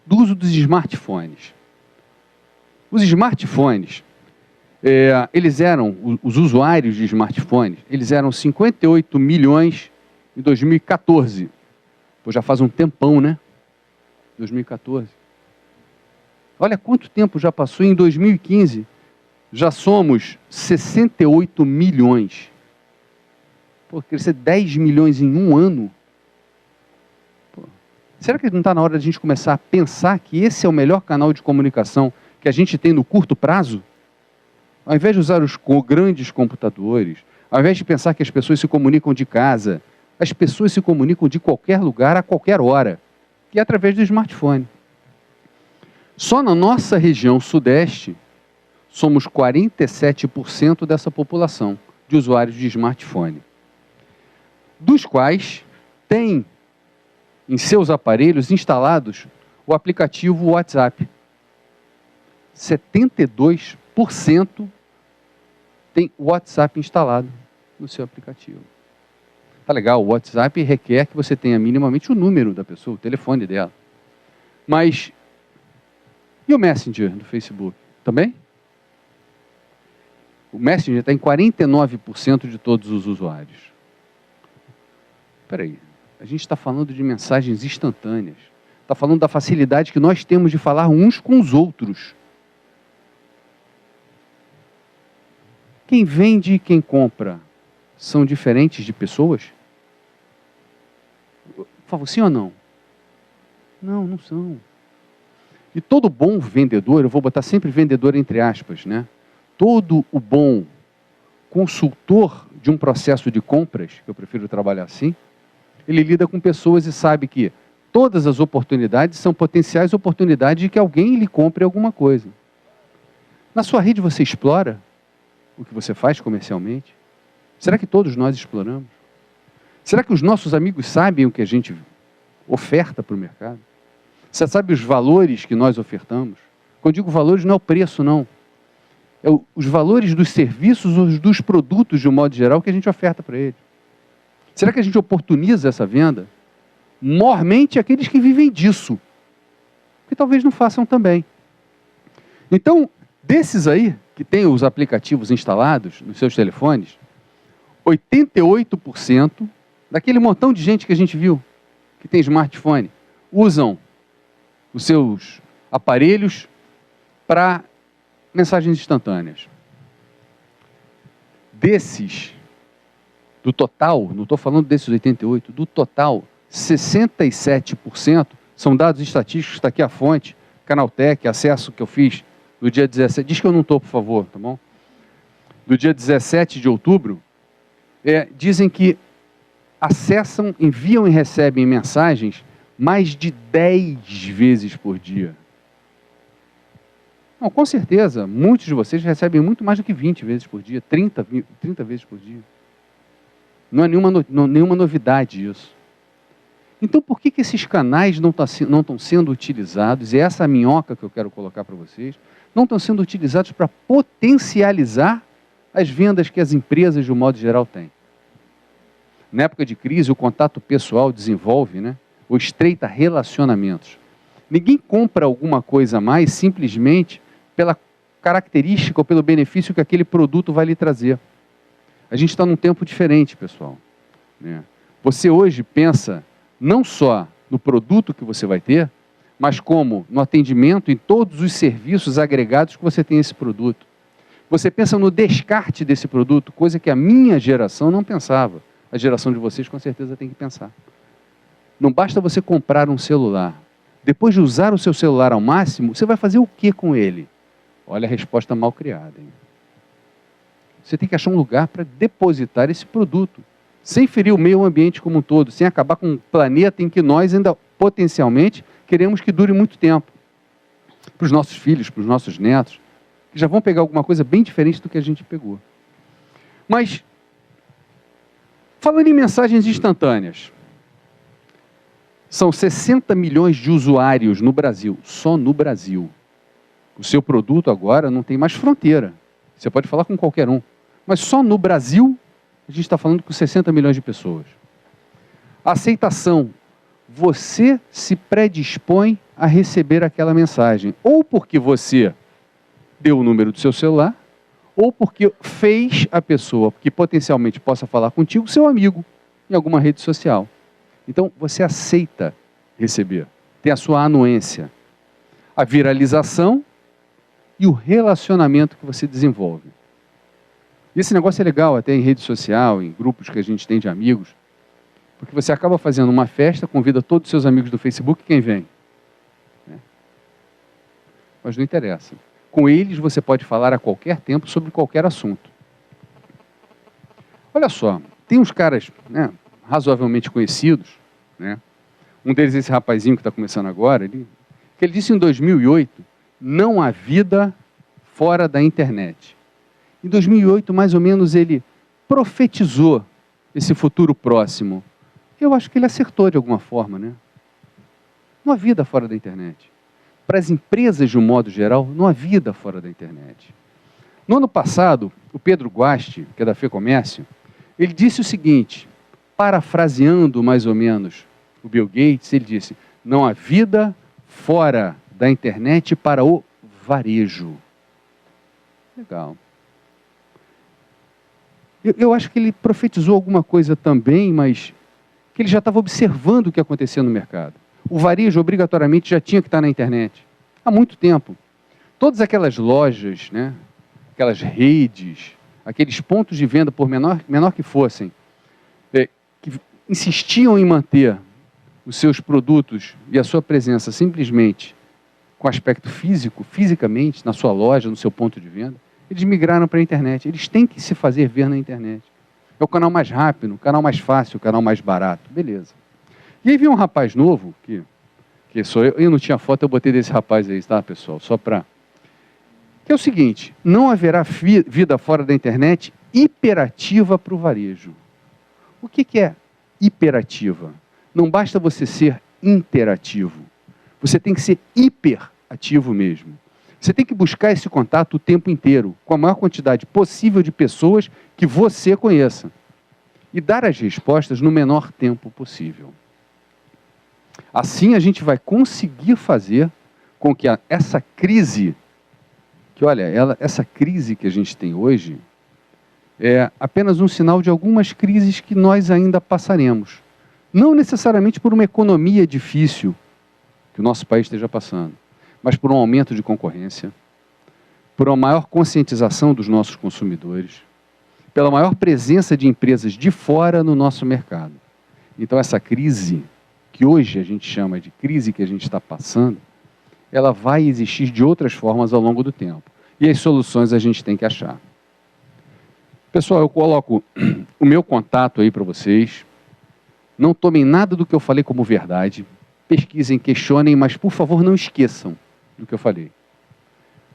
do uso dos smartphones? Os smartphones, os usuários de smartphones, eles eram 58 milhões em 2014. Pô, já faz um tempão, né? 2014. Olha quanto tempo já passou. Em 2015, já somos 68 milhões. Pô, crescer 10 milhões em um ano. Pô, será que não está na hora de a gente começar a pensar que esse é o melhor canal de comunicação que a gente tem no curto prazo? Ao invés de usar os grandes computadores, ao invés de pensar que as pessoas se comunicam de casa, as pessoas se comunicam de qualquer lugar, a qualquer hora, e é através do smartphone. Só na nossa região sudeste, somos 47% dessa população de usuários de smartphone, dos quais tem em seus aparelhos instalados o aplicativo WhatsApp. 72% tem o WhatsApp instalado no seu aplicativo. Tá legal, o WhatsApp requer que você tenha minimamente o número da pessoa, o telefone dela. Mas, e o Messenger do Facebook? Também? O Messenger está em 49% de todos os usuários. Espera aí, a gente está falando de mensagens instantâneas. Está falando da facilidade que nós temos de falar uns com os outros. Quem vende e quem compra são diferentes de pessoas? Por favor, sim ou não? Não, não são. E todo bom vendedor, eu vou botar sempre vendedor entre aspas, né? Todo o bom consultor de um processo de compras, que eu prefiro trabalhar assim, ele lida com pessoas e sabe que todas as oportunidades são potenciais oportunidades de que alguém lhe compre alguma coisa. Na sua rede você explora o que você faz comercialmente? Será que todos nós exploramos? Será que os nossos amigos sabem o que a gente oferta para o mercado? Você sabe os valores que nós ofertamos? Quando digo valores, não é o preço, não. É os valores dos serviços ou dos produtos, de um modo geral, que a gente oferta para eles. Será que a gente oportuniza essa venda? Mormente aqueles que vivem disso, que talvez não façam também. Então, desses aí, que têm os aplicativos instalados nos seus telefones, 88% daquele montão de gente que a gente viu, que tem smartphone, usam os seus aparelhos para mensagens instantâneas. Desses, do total, não estou falando desses 88%, do total, 67% são dados estatísticos, está aqui a fonte, Canaltech, acesso que eu fiz no dia 17, diz que eu não estou, por favor, tá bom? Do dia 17 de outubro, dizem que acessam, enviam e recebem mensagens mais de 10 vezes por dia. Não, com certeza, muitos de vocês recebem muito mais do que 20 vezes por dia, 30 vezes por dia. Não é nenhuma novidade isso. Então, por que esses canais não estão sendo utilizados, e essa é a minhoca que eu quero colocar para vocês, não estão sendo utilizados para potencializar as vendas que as empresas, de um modo geral, têm? Na época de crise, o contato pessoal desenvolve, né, ou estreita relacionamentos. Ninguém compra alguma coisa a mais simplesmente pela característica ou pelo benefício que aquele produto vai lhe trazer. A gente está num tempo diferente, pessoal, né? Você hoje pensa não só no produto que você vai ter, mas como no atendimento em todos os serviços agregados que você tem a esse produto. Você pensa no descarte desse produto, coisa que a minha geração não pensava. A geração de vocês com certeza tem que pensar. Não basta você comprar um celular. Depois de usar o seu celular ao máximo, você vai fazer o que com ele? Olha a resposta mal criada, hein? Você tem que achar um lugar para depositar esse produto, sem ferir o meio ambiente como um todo, sem acabar com um planeta em que nós ainda potencialmente queremos que dure muito tempo. Para os nossos filhos, para os nossos netos, que já vão pegar alguma coisa bem diferente do que a gente pegou. Mas, falando em mensagens instantâneas, são 60 milhões de usuários no Brasil, só no Brasil. O seu produto agora não tem mais fronteira. Você pode falar com qualquer um. Mas só no Brasil, a gente está falando com 60 milhões de pessoas. A aceitação. Você se predispõe a receber aquela mensagem. Ou porque você deu o número do seu celular, ou porque fez a pessoa que potencialmente possa falar contigo, seu amigo, em alguma rede social. Então, você aceita receber. Tem a sua anuência. A viralização e o relacionamento que você desenvolve. E esse negócio é legal até em rede social, em grupos que a gente tem de amigos, porque você acaba fazendo uma festa, convida todos os seus amigos do Facebook, quem vem? Mas não interessa. Com eles você pode falar a qualquer tempo sobre qualquer assunto. Olha só, tem uns caras, né, razoavelmente conhecidos, né? Um deles esse rapazinho que está começando agora, que ele disse em 2008, não há vida fora da internet. Em 2008, mais ou menos, ele profetizou esse futuro próximo. Eu acho que ele acertou de alguma forma, né? Não há vida fora da internet. Para as empresas, de um modo geral, não há vida fora da internet. No ano passado, o Pedro Guasti, que é da FEComércio, ele disse o seguinte, parafraseando mais ou menos o Bill Gates, ele disse, não há vida fora da internet para o varejo. Legal. Eu acho que ele profetizou alguma coisa também, mas que ele já estava observando o que acontecia no mercado. O varejo, obrigatoriamente, já tinha que estar na internet. Há muito tempo. Todas aquelas lojas, né, aquelas redes, aqueles pontos de venda, por menor que fossem, que insistiam em manter os seus produtos e a sua presença simplesmente com aspecto físico, fisicamente, na sua loja, no seu ponto de venda, eles migraram para a internet. Eles têm que se fazer ver na internet. É o canal mais rápido, o canal mais fácil, o canal mais barato. Beleza. E aí veio um rapaz novo, que sou eu não tinha foto, eu botei desse rapaz aí, tá, pessoal? Só para... Que é o seguinte, não haverá vida fora da internet hiperativa para o varejo. O que é hiperativa? Não basta você ser interativo. Você tem que ser hiperativo mesmo. Você tem que buscar esse contato o tempo inteiro, com a maior quantidade possível de pessoas que você conheça. E dar as respostas no menor tempo possível. Assim a gente vai conseguir fazer com que essa crise, que olha, essa crise que a gente tem hoje, é apenas um sinal de algumas crises que nós ainda passaremos. Não necessariamente por uma economia difícil que o nosso país esteja passando, mas por um aumento de concorrência, por uma maior conscientização dos nossos consumidores, pela maior presença de empresas de fora no nosso mercado. Então essa crise, que hoje a gente chama de crise que a gente está passando, ela vai existir de outras formas ao longo do tempo. E as soluções a gente tem que achar. Pessoal, eu coloco o meu contato aí para vocês. Não tomem nada do que eu falei como verdade. Pesquisem, questionem, mas por favor não esqueçam do que eu falei.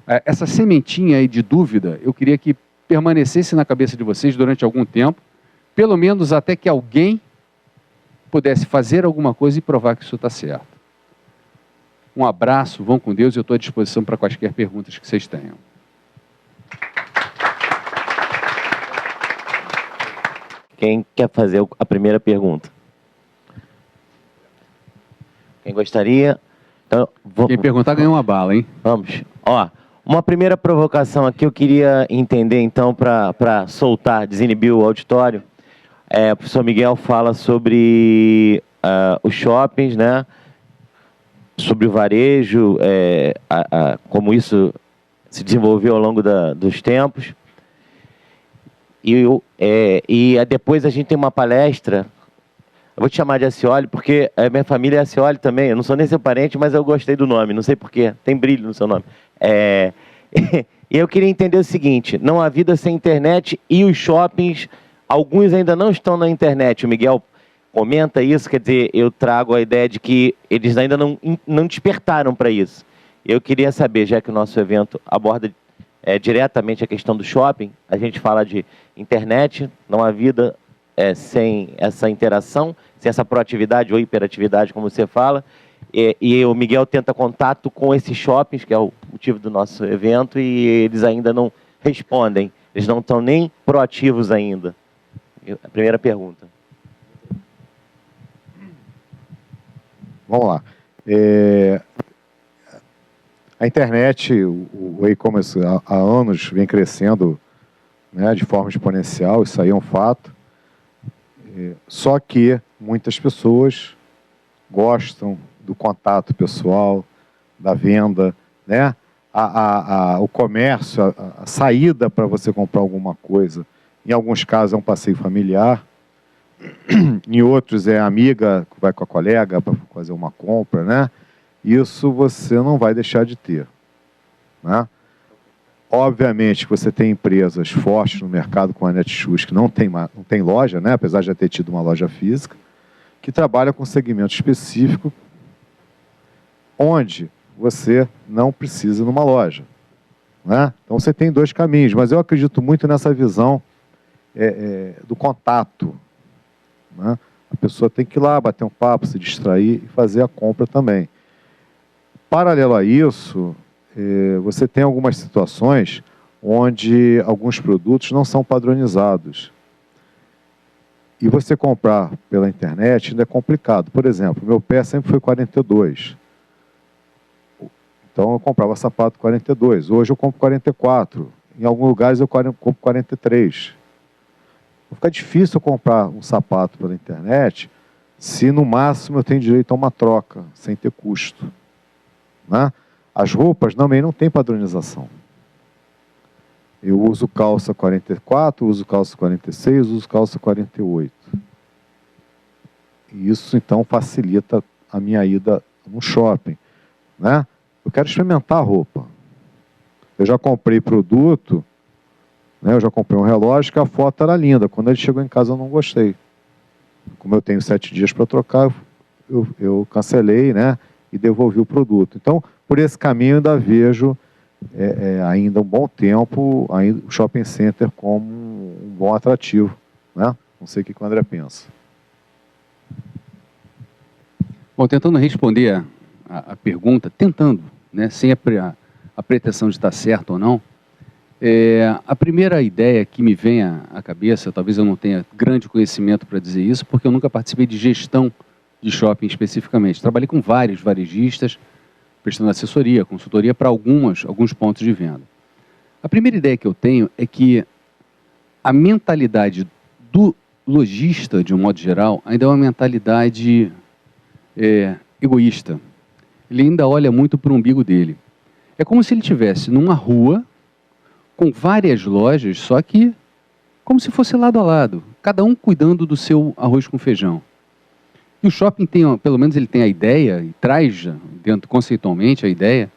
Essa sementinha aí de dúvida, eu queria que permanecesse na cabeça de vocês durante algum tempo, pelo menos até que alguém pudesse fazer alguma coisa e provar que isso está certo. Um abraço, vão com Deus e eu estou à disposição para quaisquer perguntas que vocês tenham. Quem quer fazer a primeira pergunta? Quem gostaria? Então, Quem perguntar ganha uma bala, hein? Vamos. Ó, uma primeira provocação aqui eu queria entender, então, para soltar, desinibir o auditório. O professor Miguel fala sobre os shoppings, né? Sobre o varejo, como isso se desenvolveu ao longo dos tempos. E depois a gente tem uma palestra, eu vou te chamar de Acioli, porque a minha família é Acioli também, eu não sou nem seu parente, mas eu gostei do nome, não sei porquê, tem brilho no seu nome. E eu queria entender o seguinte, não há vida sem internet e os shoppings, alguns ainda não estão na internet, o Miguel comenta isso, quer dizer, eu trago a ideia de que eles ainda não despertaram para isso. Eu queria saber, já que o nosso evento aborda diretamente a questão do shopping, a gente fala de internet, não há vida sem essa interação, sem essa proatividade ou hiperatividade, como você fala, e o Miguel tenta contato com esses shoppings, que é o motivo do nosso evento, e eles ainda não respondem, eles não estão nem proativos ainda. A primeira pergunta. Vamos lá. A internet, o e-commerce há anos vem crescendo, né, de forma exponencial, isso aí é um fato. Só que muitas pessoas gostam do contato pessoal, da venda, né? O comércio, a saída para você comprar alguma coisa. Em alguns casos é um passeio familiar, em outros é amiga que vai com a colega para fazer uma compra, né? Isso você não vai deixar de ter, né? Obviamente que você tem empresas fortes no mercado como a Netshoes, que não tem loja, né? Apesar de já ter tido uma loja física, que trabalha com segmento específico, onde você não precisa de uma loja, né? Então você tem dois caminhos, mas eu acredito muito nessa visão do contato, né? A pessoa tem que ir lá, bater um papo, se distrair e fazer a compra também. Paralelo a isso, você tem algumas situações onde alguns produtos não são padronizados. E você comprar pela internet ainda é complicado. Por exemplo, meu pé sempre foi 42. Então eu comprava sapato 42. Hoje eu compro 44. Em alguns lugares eu compro 43. Fica difícil eu comprar um sapato pela internet se no máximo eu tenho direito a uma troca, sem ter custo, né? As roupas também não tem padronização. Eu uso calça 44, uso calça 46, uso calça 48. E isso então facilita a minha ida no shopping, né? Eu quero experimentar a roupa. Eu já comprei produto, né? Eu já comprei um relógio que a foto era linda. Quando ele chegou em casa eu não gostei. Como eu tenho 7 dias para trocar, eu cancelei, né? E devolvi o produto. Então, por esse caminho, eu ainda vejo ainda um bom tempo o shopping center como um bom atrativo, né? Não sei o que o André pensa. Bom, tentando responder a pergunta, né, sem a pretensão de estar certo ou não, a primeira ideia que me vem à cabeça, talvez eu não tenha grande conhecimento para dizer isso, porque eu nunca participei de gestão de shopping especificamente. Trabalhei com vários varejistas, prestando assessoria, consultoria para alguns pontos de venda. A primeira ideia que eu tenho é que a mentalidade do lojista, de um modo geral, ainda é uma mentalidade egoísta. Ele ainda olha muito para o umbigo dele. É como se ele estivesse numa rua com várias lojas, só que como se fosse lado a lado, cada um cuidando do seu arroz com feijão. E o shopping pelo menos ele tem a ideia, e traz dentro conceitualmente a ideia,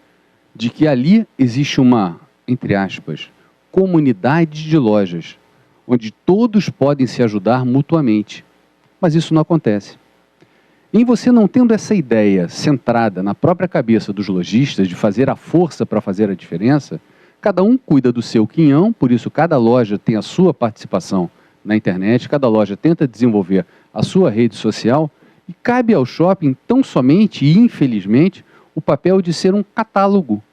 de que ali existe uma, entre aspas, comunidade de lojas, onde todos podem se ajudar mutuamente. Mas isso não acontece. Em você não tendo essa ideia centrada na própria cabeça dos lojistas, de fazer a força para fazer a diferença, cada um cuida do seu quinhão, por isso cada loja tem a sua participação na internet, cada loja tenta desenvolver a sua rede social, e cabe ao shopping tão somente, e infelizmente, o papel de ser um catálogo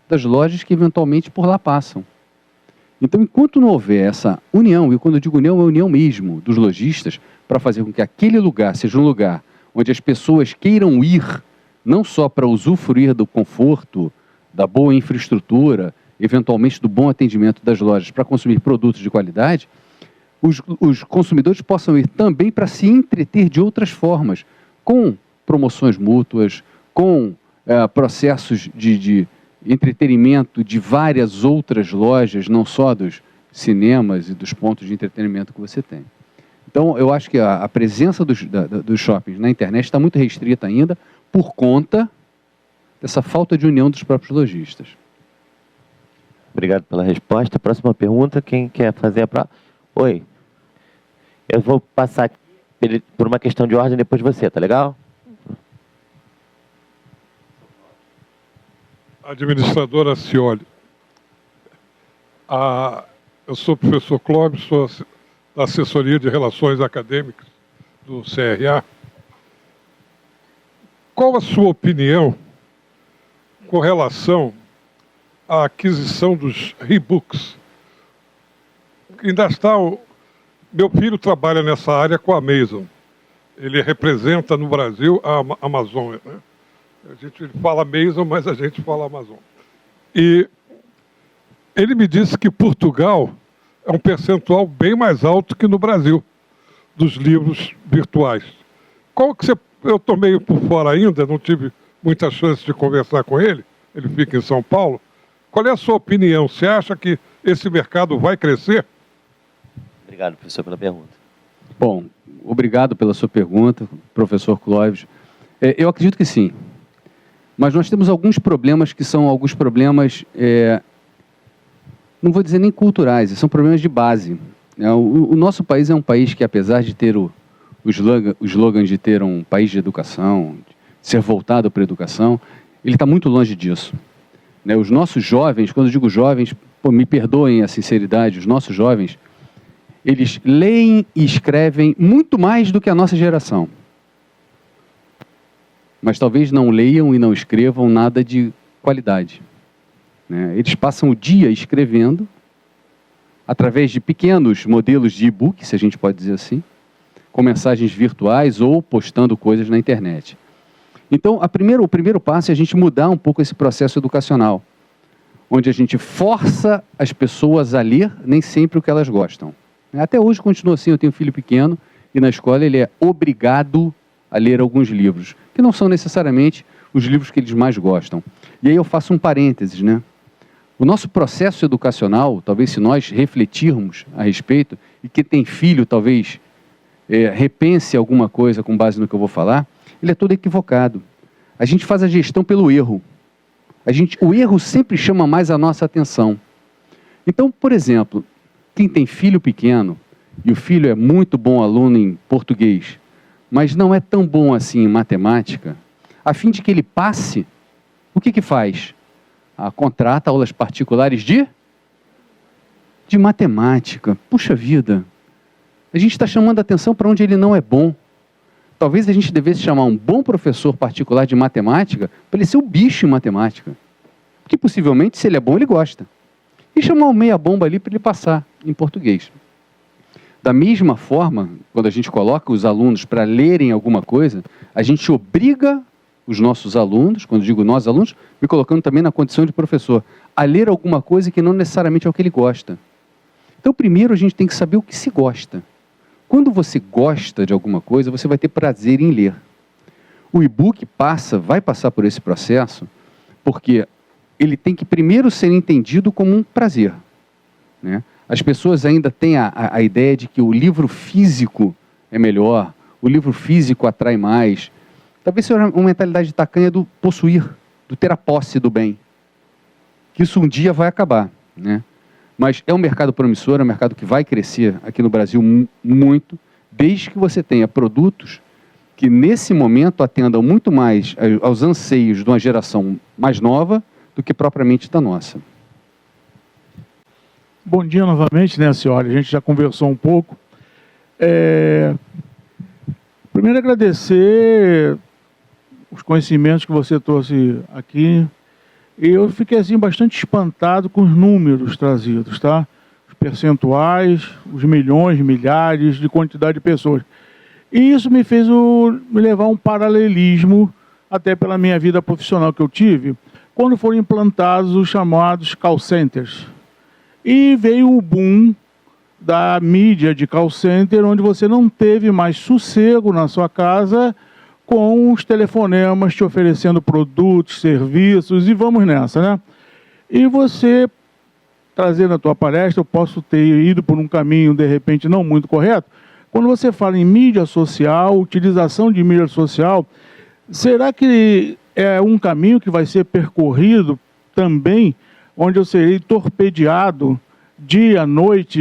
das lojas que eventualmente por lá passam. Então, enquanto não houver essa união, e quando eu digo união, é a união mesmo dos lojistas, para fazer com que aquele lugar seja um lugar onde as pessoas queiram ir, não só para usufruir do conforto, da boa infraestrutura, eventualmente do bom atendimento das lojas para consumir produtos de qualidade, os consumidores possam ir também para se entreter de outras formas, com promoções mútuas, com processos de entretenimento de várias outras lojas, não só dos cinemas e dos pontos de entretenimento que você tem. Então, eu acho que a presença dos shoppings na internet está muito restrita ainda por conta dessa falta de união dos próprios lojistas. Obrigado pela resposta. Próxima pergunta, quem quer fazer a próxima? Oi. Eu vou passar aqui. por uma questão de ordem depois de você, tá legal? Administradora Cioli, eu sou o professor Clóvis, sou da Assessoria de Relações Acadêmicas do CRA. Qual a sua opinião com relação à aquisição dos e-books? Ainda está meu filho trabalha nessa área com a Amazon. Ele representa no Brasil a Amazon, né? Ele fala Amazon, mas a gente fala Amazon. E ele me disse que Portugal é um percentual bem mais alto que no Brasil, dos livros virtuais. Qual que você... Eu estou meio por fora ainda, não tive muita chance de conversar com ele, ele fica em São Paulo. Qual é a sua opinião? Você acha que esse mercado vai crescer? Obrigado, professor, pela pergunta. Bom, obrigado pela sua pergunta, professor Clóvis. Eu acredito que sim. Mas nós temos alguns problemas que são alguns problemas, não vou dizer nem culturais, são problemas de base. O nosso país é um país que, apesar de ter o slogan de ter um país de educação, de ser voltado para a educação, ele está muito longe disso. Os nossos jovens, quando eu digo jovens, me perdoem a sinceridade, os nossos jovens, eles leem e escrevem muito mais do que a nossa geração. Mas talvez não leiam e não escrevam nada de qualidade. Eles passam o dia escrevendo, através de pequenos modelos de e-book, se a gente pode dizer assim, com mensagens virtuais ou postando coisas na internet. Então, o primeiro passo é a gente mudar um pouco esse processo educacional, onde a gente força as pessoas a ler nem sempre o que elas gostam. Até hoje continua assim, eu tenho um filho pequeno e na escola ele é obrigado a ler alguns livros, que não são necessariamente os livros que eles mais gostam. E aí eu faço um parênteses, O nosso processo educacional, talvez se nós refletirmos a respeito, e quem tem filho talvez repense alguma coisa com base no que eu vou falar, ele é todo equivocado. A gente faz a gestão pelo erro. O erro sempre chama mais a nossa atenção. Então, por exemplo, quem tem filho pequeno, e o filho é muito bom aluno em português, mas não é tão bom assim em matemática, a fim de que ele passe, o que faz? Contrata aulas particulares de matemática. Puxa vida, a gente está chamando a atenção para onde ele não é bom. Talvez a gente devesse chamar um bom professor particular de matemática para ele ser o bicho em matemática. Porque possivelmente, se ele é bom, ele gosta. E chamar um meia-bomba ali para ele passar em português. Da mesma forma, quando a gente coloca os alunos para lerem alguma coisa, a gente obriga os nossos alunos, quando digo nós alunos, me colocando também na condição de professor, a ler alguma coisa que não necessariamente é o que ele gosta. Então, primeiro a gente tem que saber o que se gosta. Quando você gosta de alguma coisa, você vai ter prazer em ler. O e-book vai passar por esse processo, porque ele tem que primeiro ser entendido como um prazer. As pessoas ainda têm a ideia de que o livro físico é melhor, o livro físico atrai mais. Talvez seja uma mentalidade tacanha do possuir, do ter a posse do bem. Que isso um dia vai acabar. Mas é um mercado promissor, é um mercado que vai crescer aqui no Brasil muito, desde que você tenha produtos que nesse momento atendam muito mais aos anseios de uma geração mais nova do que propriamente da nossa. Bom dia novamente, senhora? A gente já conversou um pouco. Primeiro agradecer os conhecimentos que você trouxe aqui. Eu fiquei assim bastante espantado com os números trazidos, tá? Os percentuais, os milhões, milhares de quantidade de pessoas. E isso me fez me levar a um paralelismo, até pela minha vida profissional que eu tive, quando foram implantados os chamados call centers. E veio o boom da mídia de call center, onde você não teve mais sossego na sua casa com os telefonemas te oferecendo produtos, serviços, e vamos nessa, E você, trazendo a tua palestra, eu posso ter ido por um caminho, de repente, não muito correto. Quando você fala em mídia social, utilização de mídia social, será que é um caminho que vai ser percorrido também, onde eu serei torpedeado dia, noite,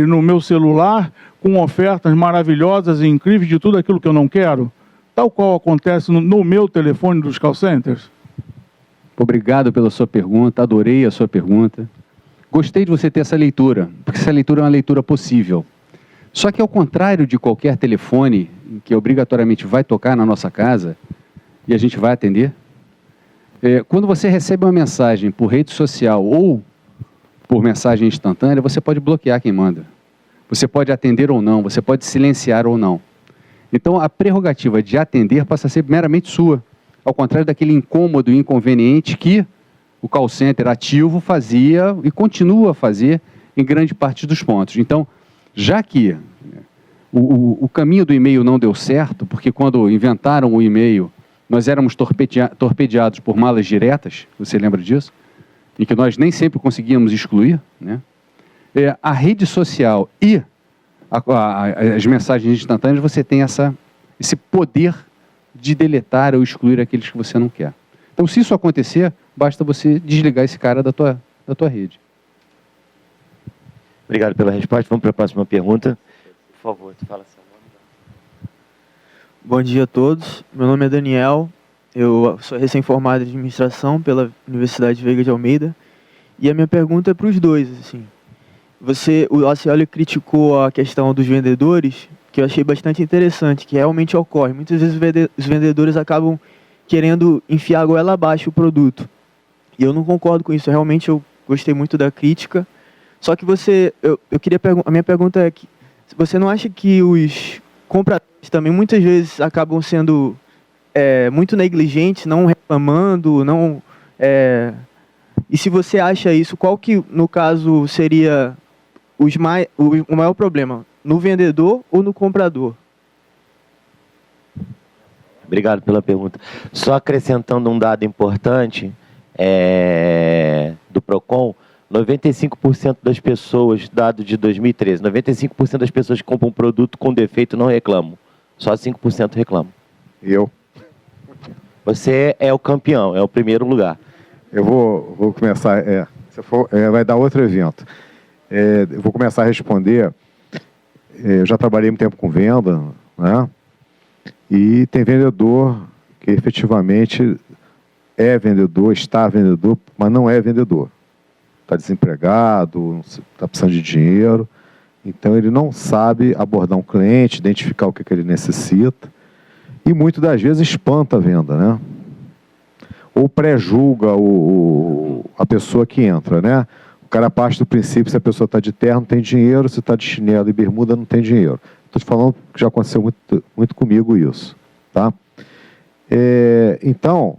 no meu celular, com ofertas maravilhosas e incríveis de tudo aquilo que eu não quero? Tal qual acontece no meu telefone dos call centers? Obrigado pela sua pergunta, adorei a sua pergunta. Gostei de você ter essa leitura, porque essa leitura é uma leitura possível. Só que ao contrário de qualquer telefone que obrigatoriamente vai tocar na nossa casa e a gente vai atender, quando você recebe uma mensagem por rede social ou por mensagem instantânea, você pode bloquear quem manda. Você pode atender ou não, você pode silenciar ou não. Então a prerrogativa de atender passa a ser meramente sua, ao contrário daquele incômodo e inconveniente que o call center ativo fazia e continua a fazer em grande parte dos pontos. Então, já que o caminho do e-mail não deu certo, porque quando inventaram o e-mail, nós éramos torpedeados por malas diretas, você lembra disso? Em que nós nem sempre conseguíamos excluir, né? A rede social e as mensagens instantâneas, você tem esse poder de deletar ou excluir aqueles que você não quer. Então, se isso acontecer, basta você desligar esse cara da tua rede. Obrigado pela resposta. Vamos para a próxima pergunta. Por favor, tu fala seu nome. Bom dia a todos. Meu nome é Daniel. Eu sou recém-formado em administração pela Universidade Veiga de Almeida. E a minha pergunta é para os dois. Assim. O Lacioli criticou a questão dos vendedores, que eu achei bastante interessante, que realmente ocorre. Muitas vezes os vendedores acabam querendo enfiar a goela abaixo o produto. E eu não concordo com isso. Realmente eu gostei muito da crítica. Só que a minha pergunta é que você não acha que os compradores também muitas vezes acabam sendo muito negligentes, não reclamando, não... E se você acha isso, qual que, no caso, seria o maior problema? No vendedor ou no comprador? Obrigado pela pergunta. Só acrescentando um dado importante do PROCON, 95% das pessoas, dado de 2013, 95% das pessoas que compram um produto com defeito não reclamam. Só 5% reclamam. Eu Você é o campeão, é o primeiro lugar. Eu vou começar, vai dar outro evento. Eu vou começar a responder. Eu já trabalhei muito tempo com venda, né? E tem vendedor que efetivamente é vendedor, está vendedor, mas não é vendedor. Está desempregado, está precisando de dinheiro, então ele não sabe abordar um cliente, identificar o que ele necessita, e muitas das vezes espanta a venda, né? Ou pré-julga a pessoa que entra, né? O cara parte do princípio, se a pessoa está de terno, tem dinheiro, se está de chinelo e bermuda, não tem dinheiro. Estou te falando que já aconteceu muito comigo isso, tá? Então,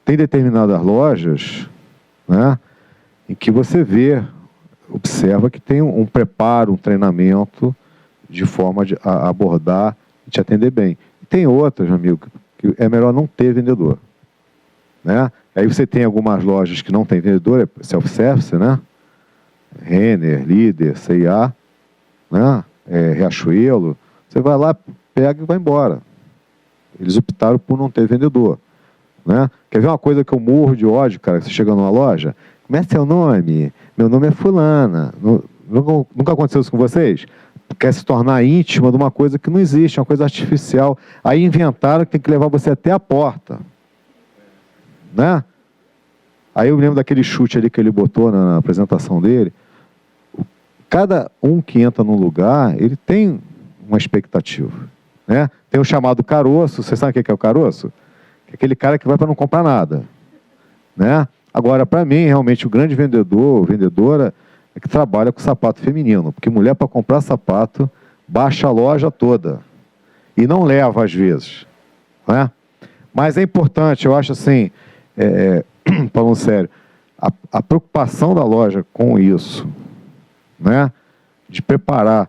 tem determinadas lojas, né, em que você observa que tem um preparo, um treinamento de forma de abordar e te atender bem. E tem outras, amigo, que é melhor não ter vendedor, né? Aí você tem algumas lojas que não tem vendedor, é self-service, né? Renner, Líder, C&A, né? Riachuelo. Você vai lá, pega e vai embora. Eles optaram por não ter vendedor, né? Quer ver uma coisa que eu morro de ódio, cara? Você chega numa loja, como é seu nome? Meu nome é fulana. Nunca aconteceu isso com vocês? Quer se tornar íntima de uma coisa que não existe, uma coisa artificial. Aí inventaram que tem que levar você até a porta, né? Aí eu lembro daquele chute ali que ele botou na apresentação dele. Cada um que entra num lugar, ele tem uma expectativa, né? Tem o chamado caroço. Você sabe o que é o caroço? É aquele cara que vai para não comprar nada, né? Agora, para mim, realmente, o grande vendedor, ou vendedora, é que trabalha com sapato feminino, porque mulher, para comprar sapato, baixa a loja toda e não leva às vezes, né? Mas é importante, eu acho assim, falando sério, a preocupação da loja com isso, né, de preparar.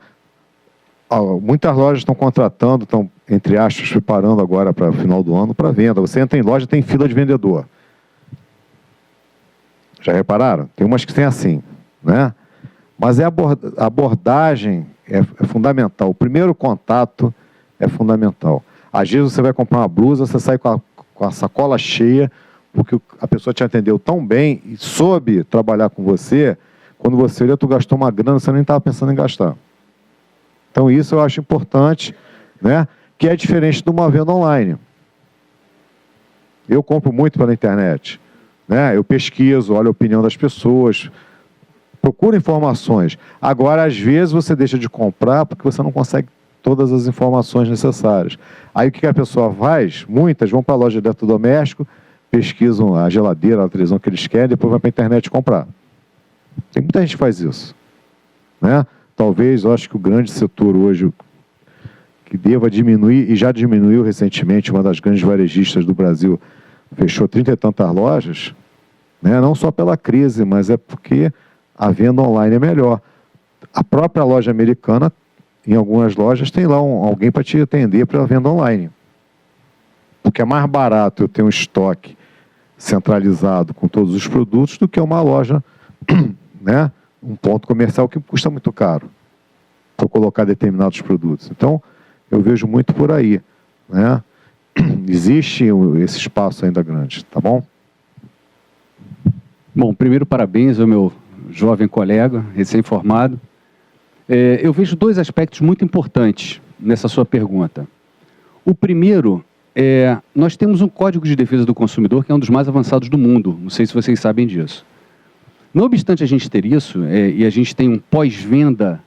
Muitas lojas estão contratando, estão, entre aspas, preparando agora para o final do ano para venda. Você entra em loja, tem fila de vendedor. Já repararam? Tem umas que tem assim, né? Mas a abordagem é fundamental. O primeiro contato é fundamental. Às vezes você vai comprar uma blusa, você sai com a sacola cheia, porque a pessoa te atendeu tão bem e soube trabalhar com você Quando você olha, tu gastou uma grana, você nem estava pensando em gastar. Então isso eu acho importante, né? Que é diferente de uma venda online. Eu compro muito pela internet, né? Eu pesquiso, olho a opinião das pessoas, procuro informações. Agora, às vezes, você deixa de comprar porque você não consegue todas as informações necessárias. Aí o que a pessoa faz? Muitas vão para a loja de eletrodoméstico, pesquisam a geladeira, a televisão que eles querem, depois vai para a internet comprar. Tem muita gente que faz isso, né? Talvez, eu acho que o grande setor hoje que deva diminuir, e já diminuiu recentemente, uma das grandes varejistas do Brasil fechou 30 e tantas lojas, né? Não só pela crise, mas é porque a venda online é melhor. A própria loja americana, em algumas lojas, tem lá alguém para te atender para a venda online. Porque é mais barato eu ter um estoque centralizado com todos os produtos do que uma loja, né? Um ponto comercial que custa muito caro para colocar determinados produtos. Então, eu vejo muito por aí, né? Existe esse espaço ainda grande, tá bom? Bom, primeiro parabéns ao meu jovem colega, recém-formado. Eu vejo dois aspectos muito importantes nessa sua pergunta. O primeiro é, nós temos um Código de Defesa do Consumidor que é um dos mais avançados do mundo, não sei se vocês sabem disso. Não obstante a gente ter isso, e a gente tem um pós-venda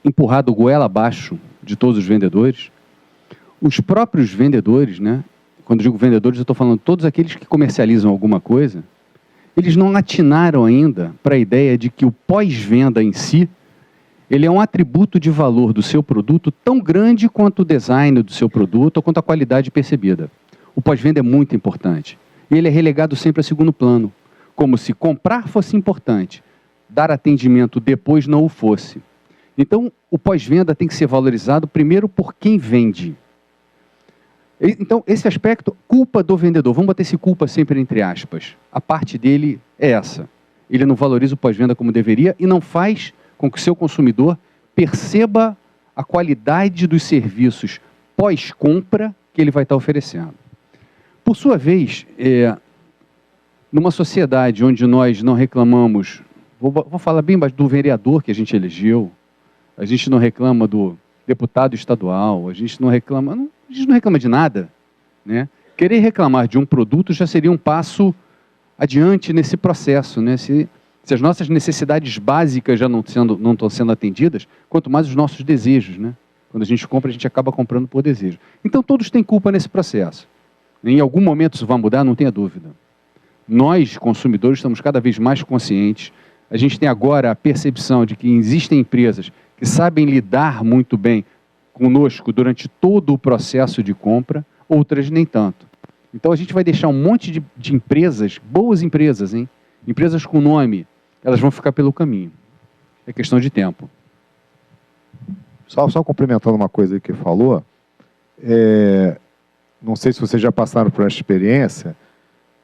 empurrado goela abaixo de todos os vendedores, os próprios vendedores, né? Quando digo vendedores, eu estou falando todos aqueles que comercializam alguma coisa, eles não atinaram ainda para a ideia de que o pós-venda em si, ele é um atributo de valor do seu produto tão grande quanto o design do seu produto ou quanto a qualidade percebida. O pós-venda é muito importante. Ele é relegado sempre a segundo plano, como se comprar fosse importante, dar atendimento depois não o fosse. Então, o pós-venda tem que ser valorizado primeiro por quem vende. Então, esse aspecto, culpa do vendedor, vamos botar esse culpa sempre entre aspas. A parte dele é essa. Ele não valoriza o pós-venda como deveria e não faz com que o seu consumidor perceba a qualidade dos serviços pós-compra que ele vai estar oferecendo. Por sua vez, numa sociedade onde nós não reclamamos, vou falar bem do vereador que a gente elegeu, a gente não reclama do deputado estadual, a gente não reclama de nada, né? Querer reclamar de um produto já seria um passo adiante nesse processo, né? Se as nossas necessidades básicas já não estão sendo atendidas, quanto mais os nossos desejos, né? Quando a gente compra, a gente acaba comprando por desejo. Então, todos têm culpa nesse processo. Em algum momento isso vai mudar, não tenha dúvida. Nós, consumidores, estamos cada vez mais conscientes. A gente tem agora a percepção de que existem empresas que sabem lidar muito bem conosco durante todo o processo de compra, outras nem tanto. Então, a gente vai deixar um monte de empresas, boas empresas, hein? Empresas com nome, elas vão ficar pelo caminho. É questão de tempo. Só complementando uma coisa aí que falou, não sei se vocês já passaram por essa experiência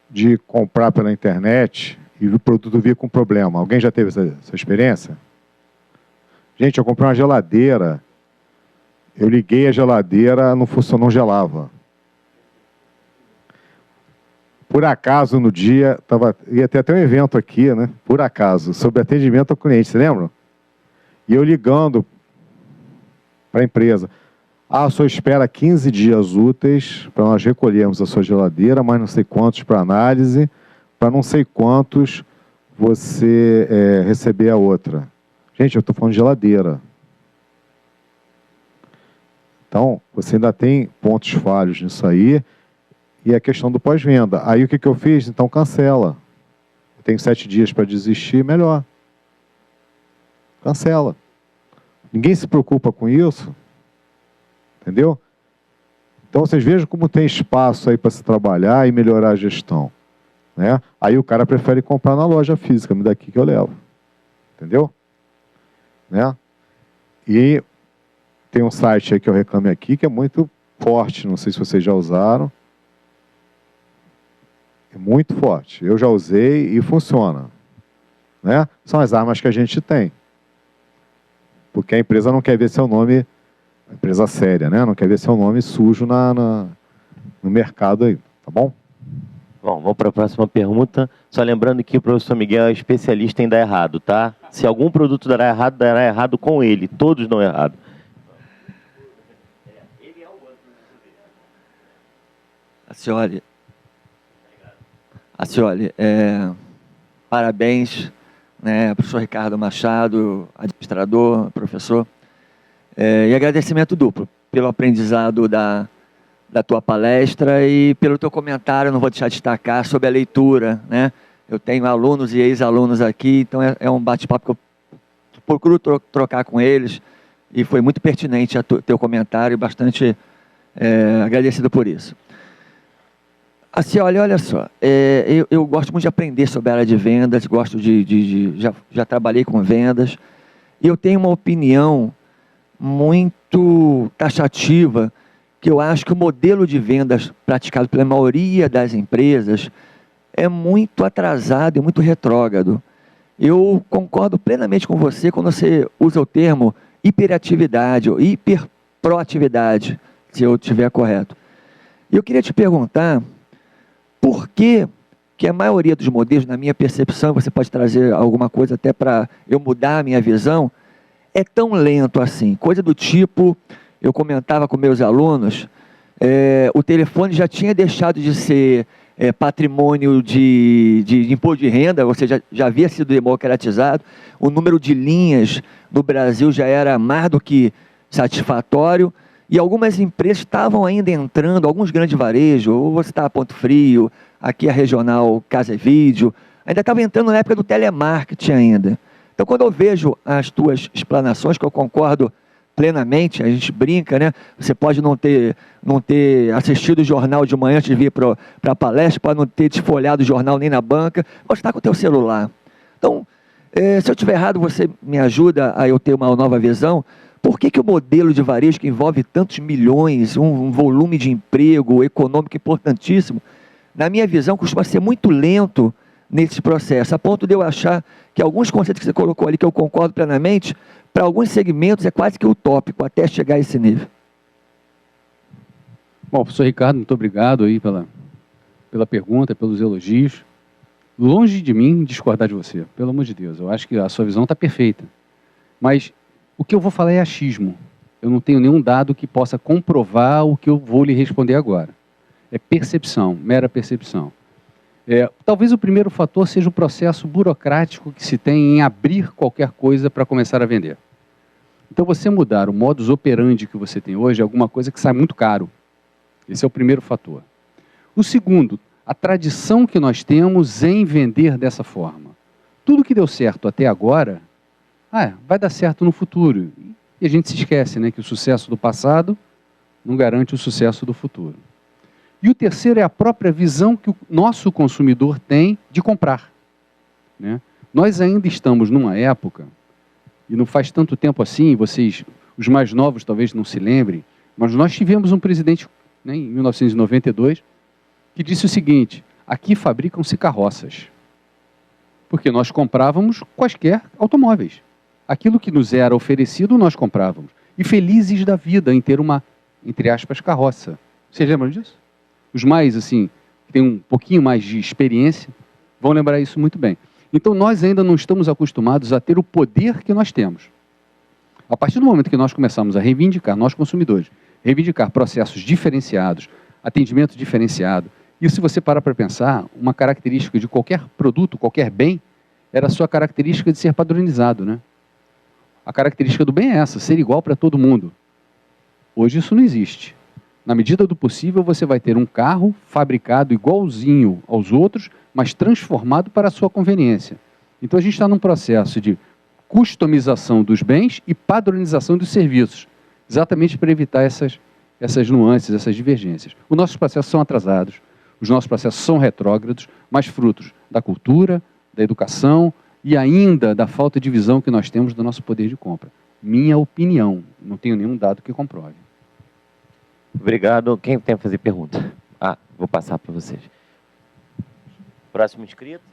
de comprar pela internet e o produto vir com problema. Alguém já teve essa experiência? Gente, eu comprei uma geladeira, eu liguei a geladeira, não funcionou, não gelava. Por acaso, no dia, ia ter até um evento aqui, né? Por acaso, sobre atendimento ao cliente, você lembra? E eu ligando para a empresa. O senhor espera 15 dias úteis para nós recolhermos a sua geladeira, mais não sei quantos para análise, para não sei quantos você receber a outra. Gente, eu estou falando de geladeira. Então, você ainda tem pontos falhos nisso aí, e a questão do pós-venda. Aí o que eu fiz? Então cancela. Eu tenho 7 dias para desistir, melhor. Cancela. Ninguém se preocupa com isso. Entendeu? Então vocês vejam como tem espaço aí para se trabalhar e melhorar a gestão. Né? Aí o cara prefere comprar na loja física, me dá aqui que eu levo. Entendeu? Né? E tem um site aí que eu reclame aqui que é muito forte, não sei se vocês já usaram. É muito forte. Eu já usei e funciona. Né? São as armas que a gente tem. Porque a empresa não quer ver seu nome, a empresa séria, né? Não quer ver seu nome sujo no mercado aí, tá bom? Bom, vamos para a próxima pergunta. Só lembrando que o professor Miguel é especialista em dar errado, tá? Se algum produto dará errado com ele. Todos dão errado. Acioli, parabéns, né, professor Ricardo Machado, administrador, professor, e agradecimento duplo pelo aprendizado da tua palestra e pelo teu comentário. Não vou deixar de destacar sobre a leitura, né? Eu tenho alunos e ex-alunos aqui, então é um bate-papo que eu procuro trocar com eles, e foi muito pertinente teu comentário, bastante agradecido por isso. Assim, olha só, eu gosto muito de aprender sobre a área de vendas, gosto já trabalhei com vendas, e eu tenho uma opinião muito taxativa, que eu acho que o modelo de vendas praticado pela maioria das empresas é muito atrasado e muito retrógrado. Eu concordo plenamente com você quando você usa o termo hiperatividade ou hiperproatividade, se eu estiver correto. E eu queria te perguntar, por que a maioria dos modelos, na minha percepção, você pode trazer alguma coisa até para eu mudar a minha visão, é tão lento assim? Coisa do tipo, eu comentava com meus alunos, o telefone já tinha deixado de ser patrimônio de imposto de renda, ou seja, já havia sido democratizado, o número de linhas no Brasil já era mais do que satisfatório, e algumas empresas estavam ainda entrando, alguns grandes varejos, ou você está a Ponto Frio, aqui a regional Casa e Vídeo, ainda estava entrando na época do telemarketing ainda. Então, quando eu vejo as tuas explanações, que eu concordo plenamente, a gente brinca, né? Você pode não ter assistido o jornal de manhã antes de vir para a palestra, pode não ter desfolhado o jornal nem na banca, mas está com o teu celular. Então, se eu estiver errado, você me ajuda a eu ter uma nova visão. Por que o modelo de varejo, que envolve tantos milhões, um volume de emprego econômico importantíssimo, na minha visão, costuma ser muito lento nesse processo, a ponto de eu achar que alguns conceitos que você colocou ali, que eu concordo plenamente, para alguns segmentos é quase que utópico, até chegar a esse nível. Bom, professor Ricardo, muito obrigado aí pela pergunta, pelos elogios. Longe de mim discordar de você, pelo amor de Deus. Eu acho que a sua visão está perfeita. Mas o que eu vou falar é achismo. Eu não tenho nenhum dado que possa comprovar o que eu vou lhe responder agora. É percepção, mera percepção. Talvez o primeiro fator seja o processo burocrático que se tem em abrir qualquer coisa para começar a vender. Então, você mudar o modus operandi que você tem hoje é alguma coisa que sai muito caro. Esse é o primeiro fator. O segundo, a tradição que nós temos em vender dessa forma. Tudo que deu certo até agora, vai dar certo no futuro. E a gente se esquece, né, que o sucesso do passado não garante o sucesso do futuro. E o terceiro é a própria visão que o nosso consumidor tem de comprar, né? Nós ainda estamos numa época, e não faz tanto tempo assim, vocês, os mais novos talvez não se lembrem, mas nós tivemos um presidente, né, em 1992, que disse o seguinte: aqui fabricam-se carroças, porque nós comprávamos quaisquer automóveis. Aquilo que nos era oferecido, nós comprávamos. E felizes da vida em ter uma, entre aspas, carroça. Vocês lembram disso? Os mais, assim, que têm um pouquinho mais de experiência, vão lembrar isso muito bem. Então, nós ainda não estamos acostumados a ter o poder que nós temos. A partir do momento que nós começamos a reivindicar, nós consumidores, reivindicar processos diferenciados, atendimento diferenciado, e se você parar para pensar, uma característica de qualquer produto, qualquer bem, era a sua característica de ser padronizado, né? A característica do bem é essa, ser igual para todo mundo. Hoje isso não existe. Na medida do possível, você vai ter um carro fabricado igualzinho aos outros, mas transformado para a sua conveniência. Então, a gente está num processo de customização dos bens e padronização dos serviços, exatamente para evitar essas nuances, essas divergências. Os nossos processos são atrasados, os nossos processos são retrógrados, mas frutos da cultura, da educação e ainda da falta de visão que nós temos do nosso poder de compra. Minha opinião, não tenho nenhum dado que comprove. Obrigado. Quem tem que fazer pergunta? Vou passar para vocês. Próximo inscrito.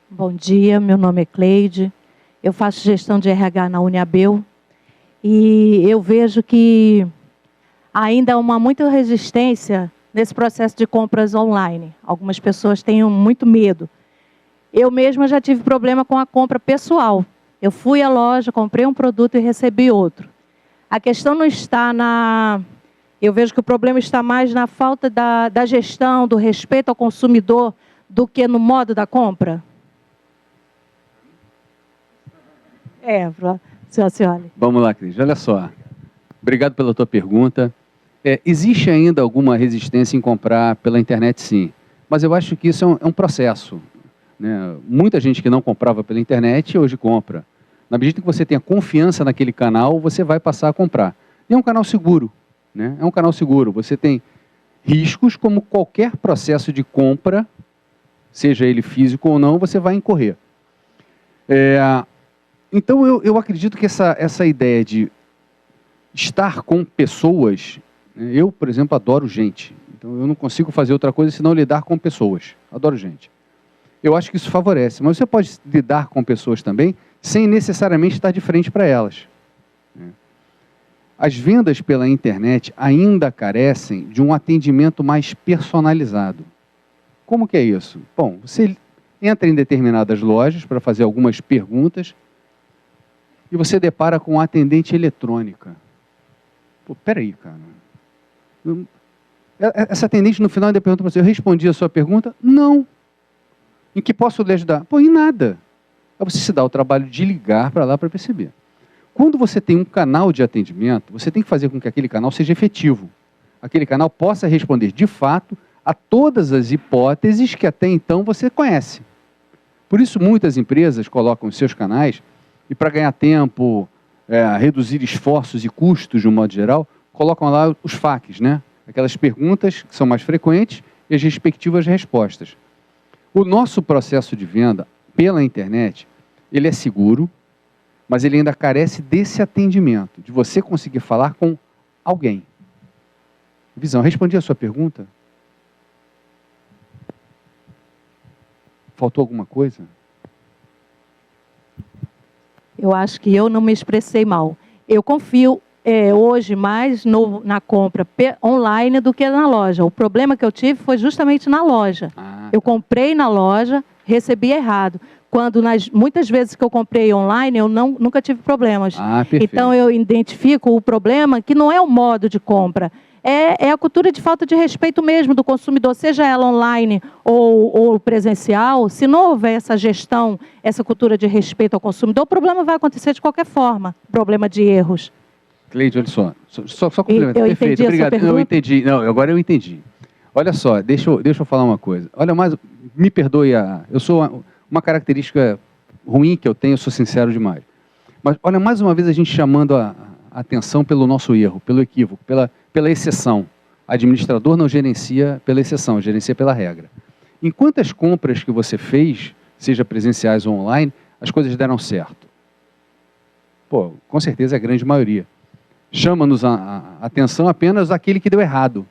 Bom dia, meu nome é Cleide. Eu faço gestão de RH na Uniabel. E eu vejo que ainda há muita resistência nesse processo de compras online. Algumas pessoas têm muito medo. Eu mesma já tive problema com a compra pessoal. Eu fui à loja, comprei um produto e recebi outro. A questão não está na... Eu vejo que o problema está mais na falta da gestão, do respeito ao consumidor, do que no modo da compra? Senhora. Vamos lá, Cris. Olha só. Obrigado pela tua pergunta. Existe ainda alguma resistência em comprar pela internet, sim. Mas eu acho que isso é um processo, né? Muita gente que não comprava pela internet, hoje compra. Na medida que você tenha confiança naquele canal, você vai passar a comprar. E é um canal seguro, né? É um canal seguro. Você tem riscos como qualquer processo de compra, seja ele físico ou não, você vai incorrer. Então, eu acredito que essa ideia de estar com pessoas... Eu, por exemplo, adoro gente. Então, eu não consigo fazer outra coisa senão lidar com pessoas. Adoro gente. Eu acho que isso favorece. Mas você pode lidar com pessoas também sem necessariamente estar de frente para elas. As vendas pela internet ainda carecem de um atendimento mais personalizado. Como que é isso? Bom, você entra em determinadas lojas para fazer algumas perguntas e você depara com atendente eletrônica. Pô, peraí, cara. Essa atendente no final ainda pergunta para você: eu respondi a sua pergunta? Não. Em que posso lhe ajudar? Pô, em nada. Aí você se dá o trabalho de ligar para lá para perceber. Quando você tem um canal de atendimento, você tem que fazer com que aquele canal seja efetivo. Aquele canal possa responder, de fato, a todas as hipóteses que até então você conhece. Por isso, muitas empresas colocam os seus canais e, para ganhar tempo, reduzir esforços e custos, de um modo geral, colocam lá os FAQs, né? Aquelas perguntas que são mais frequentes e as respectivas respostas. O nosso processo de venda pela internet, ele é seguro, mas ele ainda carece desse atendimento, de você conseguir falar com alguém. Visão, respondi a sua pergunta? Faltou alguma coisa? Eu acho que eu não me expressei mal. Eu confio hoje mais na compra online do que na loja. O problema que eu tive foi justamente na loja. Eu comprei na loja, recebi errado. Quando muitas vezes que eu comprei online, eu nunca tive problemas. Então eu identifico o problema que não é o modo de compra. É a cultura de falta de respeito mesmo do consumidor, seja ela online ou presencial. Se não houver essa gestão, essa cultura de respeito ao consumidor, o problema vai acontecer de qualquer forma. Problema de erros. Cleide, olha só complementar. Eu Perfeito, entendi obrigado. A sua pergunta? Não, eu entendi. Não, agora eu entendi. Olha só, deixa eu falar uma coisa. Olha, me perdoe, eu sou uma característica ruim que eu tenho, eu sou sincero demais. Mas olha, mais uma vez a gente chamando a atenção pelo nosso erro, pelo equívoco, pela exceção. Administrador não gerencia pela exceção, gerencia pela regra. Em quantas compras que você fez, seja presenciais ou online, as coisas deram certo? Pô, com certeza é a grande maioria. Chama-nos a atenção apenas aquele que deu errado.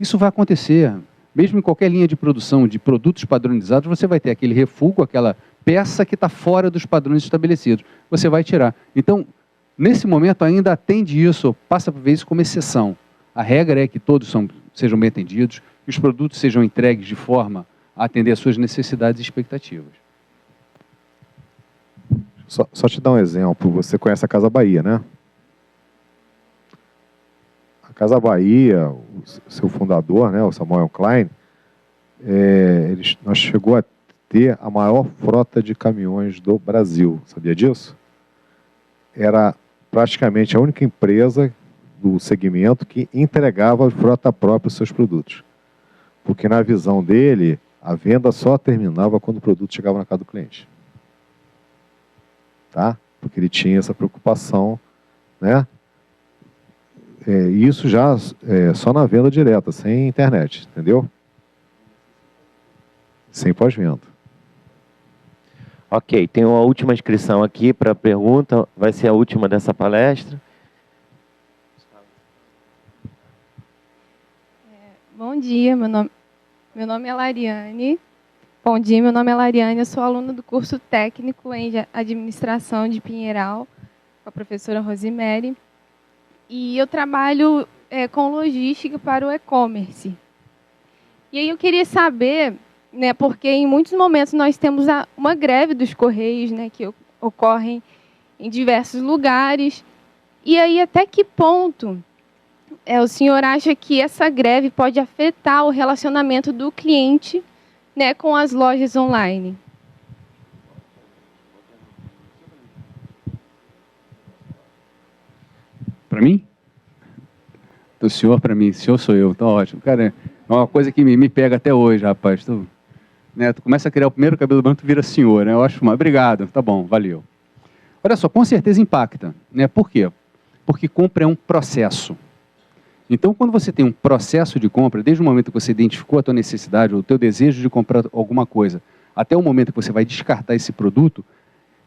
Isso vai acontecer. Mesmo em qualquer linha de produção de produtos padronizados, você vai ter aquele refúgio, aquela peça que está fora dos padrões estabelecidos. Você vai tirar. Então, nesse momento, ainda atende isso, passa por ver isso como exceção. A regra é que todos sejam bem atendidos, que os produtos sejam entregues de forma a atender às suas necessidades e expectativas. Só te dar um exemplo. Você conhece a Casa Bahia, né? A Casa Bahia, o seu fundador, né, o Samuel Klein, nós chegou a ter a maior frota de caminhões do Brasil. Sabia disso? Era praticamente a única empresa do segmento que entregava a frota própria os seus produtos. Porque na visão dele, a venda só terminava quando o produto chegava na casa do cliente. Tá? Porque ele tinha essa preocupação, né? Isso já só na venda direta, sem internet, entendeu? Sem pós-venda. Ok, tem uma última inscrição aqui para a pergunta, vai ser a última dessa palestra. Bom dia, meu nome é Lariane. Bom dia, meu nome é Lariane, eu sou aluna do curso técnico em administração de Pinheiral, com a professora Rosemary. E eu trabalho com logística para o e-commerce. E aí eu queria saber, né, porque em muitos momentos nós temos uma greve dos Correios, né, que ocorrem em diversos lugares. E aí até que ponto o senhor acha que essa greve pode afetar o relacionamento do cliente, né, com as lojas online? Para mim? Do senhor para mim. O senhor sou eu. Tá ótimo. Cara, é uma coisa que me pega até hoje, rapaz. Tu começa a criar o primeiro cabelo branco, tu vira senhor, né? Eu acho, obrigado. Tá bom, valeu. Olha só, com certeza impacta, né? Por quê? Porque compra é um processo. Então, quando você tem um processo de compra, desde o momento que você identificou a tua necessidade ou o teu desejo de comprar alguma coisa, até o momento que você vai descartar esse produto,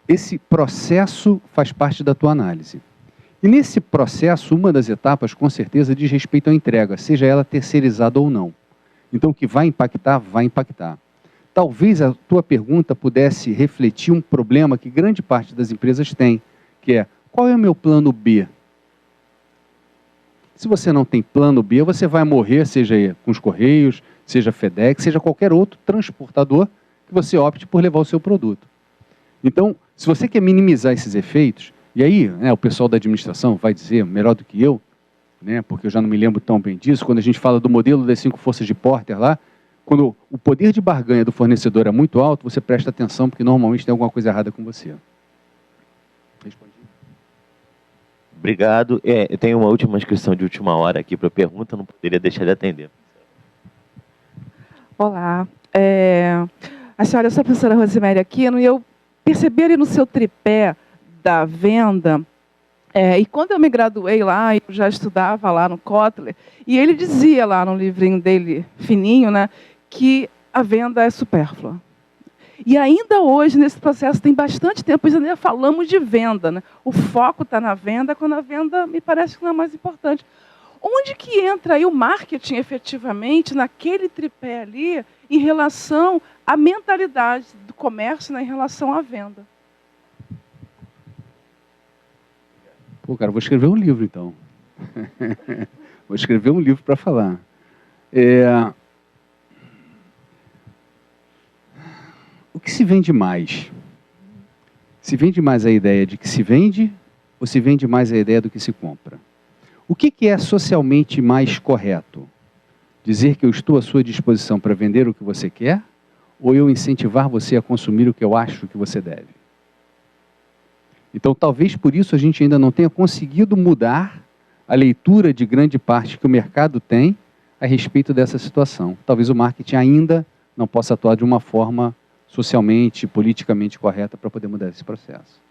esse processo faz parte da tua análise. E nesse processo, uma das etapas, com certeza, diz respeito à entrega, seja ela terceirizada ou não. Então, o que vai impactar, vai impactar. Talvez a tua pergunta pudesse refletir um problema que grande parte das empresas tem, que é, qual é o meu plano B? Se você não tem plano B, você vai morrer, seja com os Correios, seja FedEx, seja qualquer outro transportador que você opte por levar o seu produto. Então, se você quer minimizar esses efeitos, e aí o pessoal da administração vai dizer melhor do que eu, né, porque eu já não me lembro tão bem disso, quando a gente fala do modelo das 5 forças de Porter lá, quando o poder de barganha do fornecedor é muito alto, você presta atenção, porque normalmente tem alguma coisa errada com você. Respondi. Obrigado. Eu tenho uma última inscrição de última hora aqui para pergunta, não poderia deixar de atender. Olá. A senhora, eu sou a professora Rosiméria Aquino, e eu percebi ali no seu tripé da venda, e quando eu me graduei lá, eu já estudava lá no Kotler, e ele dizia lá no livrinho dele, fininho, né, que a venda é supérflua. E ainda hoje, nesse processo, tem bastante tempo, ainda falamos de venda, né? O foco está na venda, quando a venda me parece que não é mais importante. Onde que entra aí o marketing, efetivamente, naquele tripé ali, em relação à mentalidade do comércio, né, em relação à venda? Pô, cara, vou escrever um livro, então. Vou escrever um livro para falar. O que se vende mais? Se vende mais a ideia de que se vende ou se vende mais a ideia do que se compra? O que é socialmente mais correto? Dizer que eu estou à sua disposição para vender o que você quer ou eu incentivar você a consumir o que eu acho que você deve? Então, talvez por isso a gente ainda não tenha conseguido mudar a leitura de grande parte que o mercado tem a respeito dessa situação. Talvez o marketing ainda não possa atuar de uma forma socialmente, politicamente correta para poder mudar esse processo.